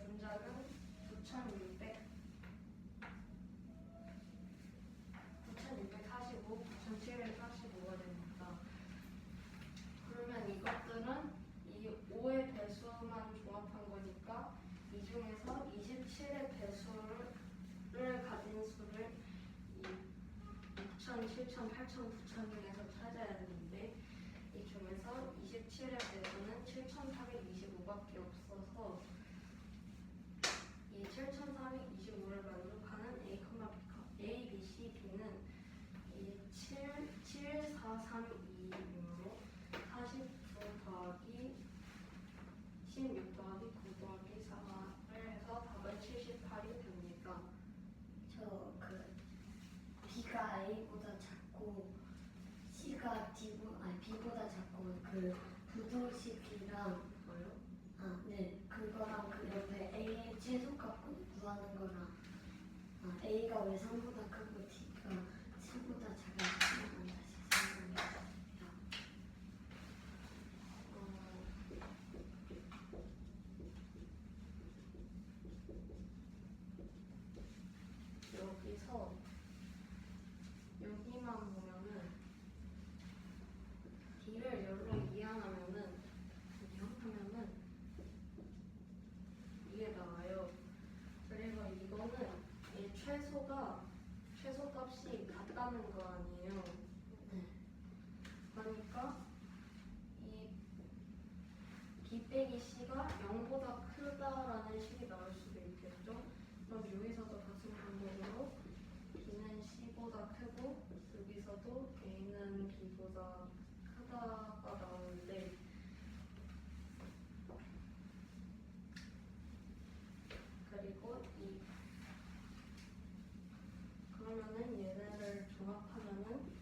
분자는 9,645, 9,745가 됩니다. 그러면 이것들은 이 5의 배수만 종합한 거니까 이 7천, 8천, 9천 중에서 찾아야 되는데 이 중에서 27의 배수는 7,425밖에 없어서 이 7,425를 만족하는 A, B, C, D는 이 7, 4, 3, 2이므로 49 더하기 16 더하기 9 더하기 4를 해서 답은 78이 됩니다. B가 A보다 작고 C가 B보다 작고 그 부등식이랑 뭐요? 네 그거랑 그 옆에 A의 최소값 구하는 거랑 A가 왜 3보다 크고 D가 3보다 작은지만 다시 설명해주세요. 여기만 보면은 D를 열로 이항하면은 이게 나와요. 그래서 이거는 이 최소값이 같다는 거 아니에요. 네. 그러니까 이 B 빼기 C가 0보다 크다라는 식이 나올 수도 있겠죠. 그럼 여기서도 같은 방법으로 B는 C보다 크고 여기서도 A는 B보다 크다가 나오는데 그리고 그러면은 얘네를 종합하면은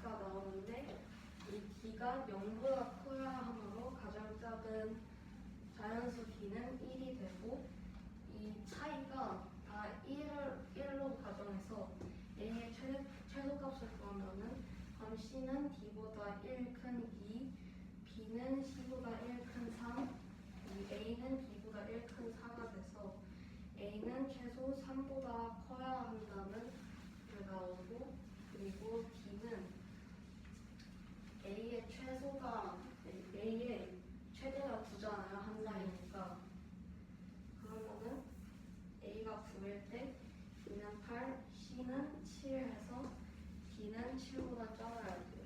가 나오는데 이 D가 0보다 커야 하므로 가장 작은 자연수 D는 1이 되고 이 차이가 다 1로 가정해서 A의 최소값을 구하면은 그럼 C는 D보다 1 큰 2, B는 C보다 1 큰 3, A는 B보다 1 큰 4가 돼서 A는 최소 3보다 커야 한다는 게 나오고 그리고 D는 A의 최대가 9잖아요. 한 장이니까. 그러면은 A가 9일 때 B는 8, C는 7 해서 D는 7보다 작아야 돼요.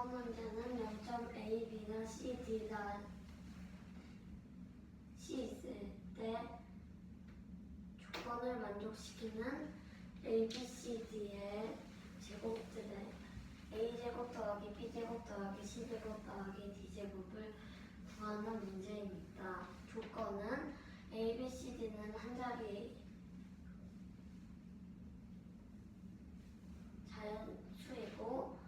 문제는 0.A, B나 C, D가 C 있을 때 조건을 만족시키는 A, B, C, D의 제곱들의 A제곱 더하기 B제곱 더하기 C제곱 더하기 D제곱을 구하는 문제입니다. 조건은 A, B, C, D는 한 자리 자연수이고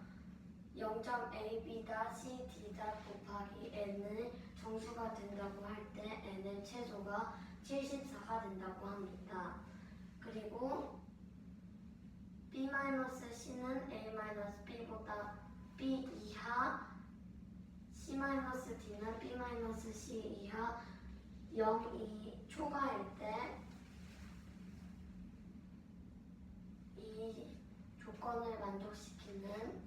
0.A, B다 C, D다 곱하기 N은 정수가 된다고 할 때 N의 최소가 74가 된다고 합니다. 그리고 B-C는 A-B보다 B 이하 C-D는 B-C 이하 0이 초과일 때 이 조건을 만족시키는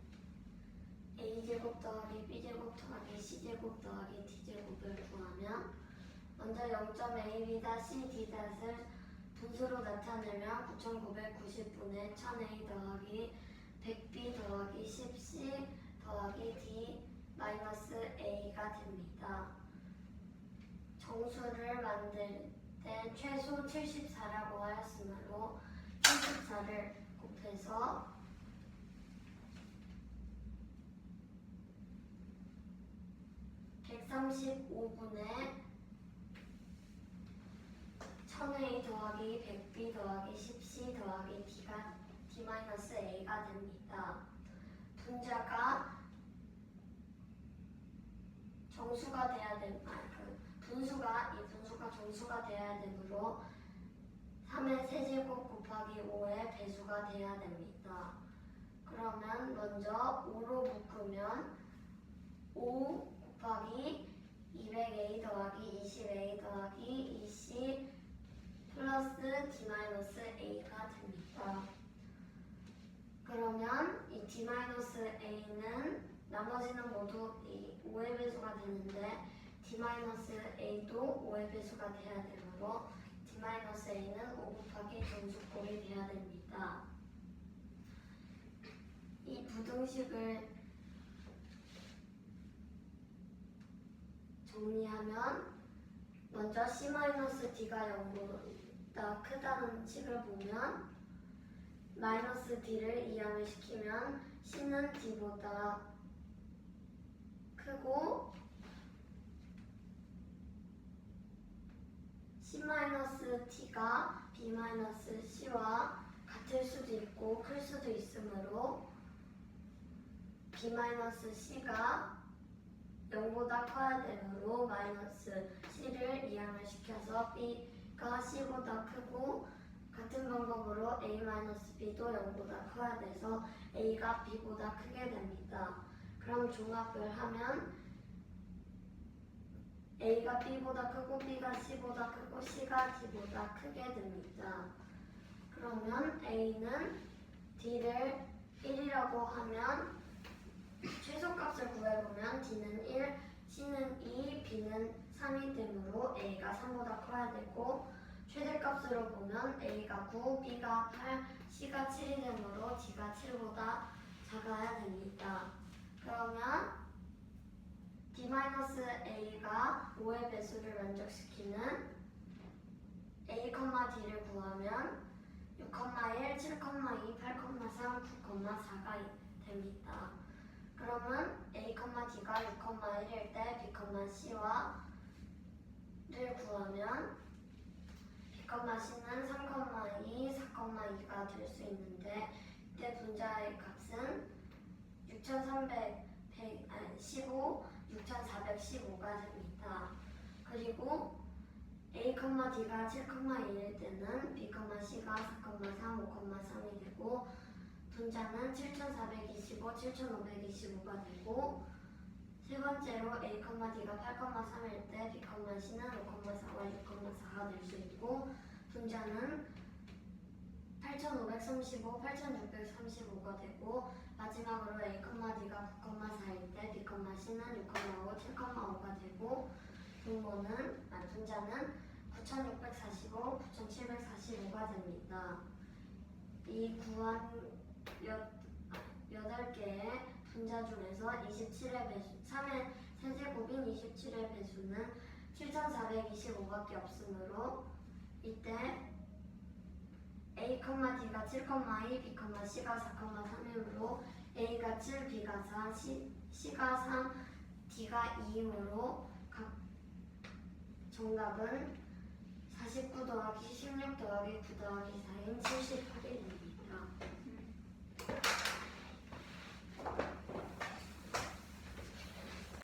A제곱 더하기 B제곱 더하기 C제곱 더하기 D제곱을 구하면 먼저 0.AB다 CD닷을 분수로 나타내면 9990분의 1000A 더하기 100B 더하기 10C 더하기 D 마이너스 A가 됩니다. 정수를 만들 때 최소 74라고 하였으므로 74를 곱해서 135분의 1000A 더하기 100B 더하기 10C 더하기 D가 D-A가 됩니다. 분자가 정수가 돼야 이 분수가 정수가 돼야 되므로 3의 세제곱 곱하기 5의 배수가 돼야 됩니다. 그러면 먼저 5로 묶으면 5 곱하기 200A 더하기 20A 더하기 2C 플러스 D-A가 됩니다. 그러면 이 D-A는 나머지는 모두 이 5의 배수가 되는데 D-A도 5의 배수가 돼야 되므로 D-A는 5 곱하기 정수꼴이 돼야 됩니다. 이 부등식을 정리하면 먼저 C-D가 0보다 크다는 식을 보면 마이너스 D를 이항을 시키면 C는 D보다 크고 C-T가 B-C와 같을 수도 있고 클 수도 있으므로 B-C가 0보다 커야 되므로 마이너스 C를 이항을 시켜서 B가 C보다 크고 같은 방법으로 A-B도 0보다 커야 돼서 A가 B보다 크게 됩니다. 그럼 종합을 하면 A가 B보다 크고 B가 C보다 크고 C가 D보다 크게 됩니다. 그러면 A는 D를 1이라고 하면 최소값을 구해보면 D는 1, C는 2, B는 3이 되므로 A가 3보다 커야 되고 최대값으로 보면 A가 9, B가 8, C가 7이 되므로 D가 7보다 작아야 됩니다. 그러면 D-A가 5의 배수를 만족시키는 A, D를 구하면 6,1, 7,2, 8,3, 9,4가 됩니다. 그러면 A, D가 6,1일 때 B, C와 를 구하면 B, C는 3,2, 4,2가 될 수 있는데 이때 분자의 값은 6,415가 됩니다. 그리고 A, D가 7,2일 때는 B, C가 4,3, 5,3이 되고 분자는 7,425, 7,525가 되고 세 번째로 A, D가 8,3일 때 B, C는 5,4와 6,4가 될 수 있고 분자는 8,535, 8,635가 되고 마지막으로 A, D가 9,4일 때 B, C는 6,5, 7,5가 되고 분자는 9,645, 9,745가 됩니다. 이 구한 8개의 분자 중에서 27의 배수, 3의 세제곱인 27의 배수는 7,425밖에 없으므로 이때 A, D가 7,2, B, C가 4,3이므로 A가 7, B가 4, C가 3, D가 2이므로 각 정답은 49 더하기 16 더하기 9 더하기 4인 78이 됩니다.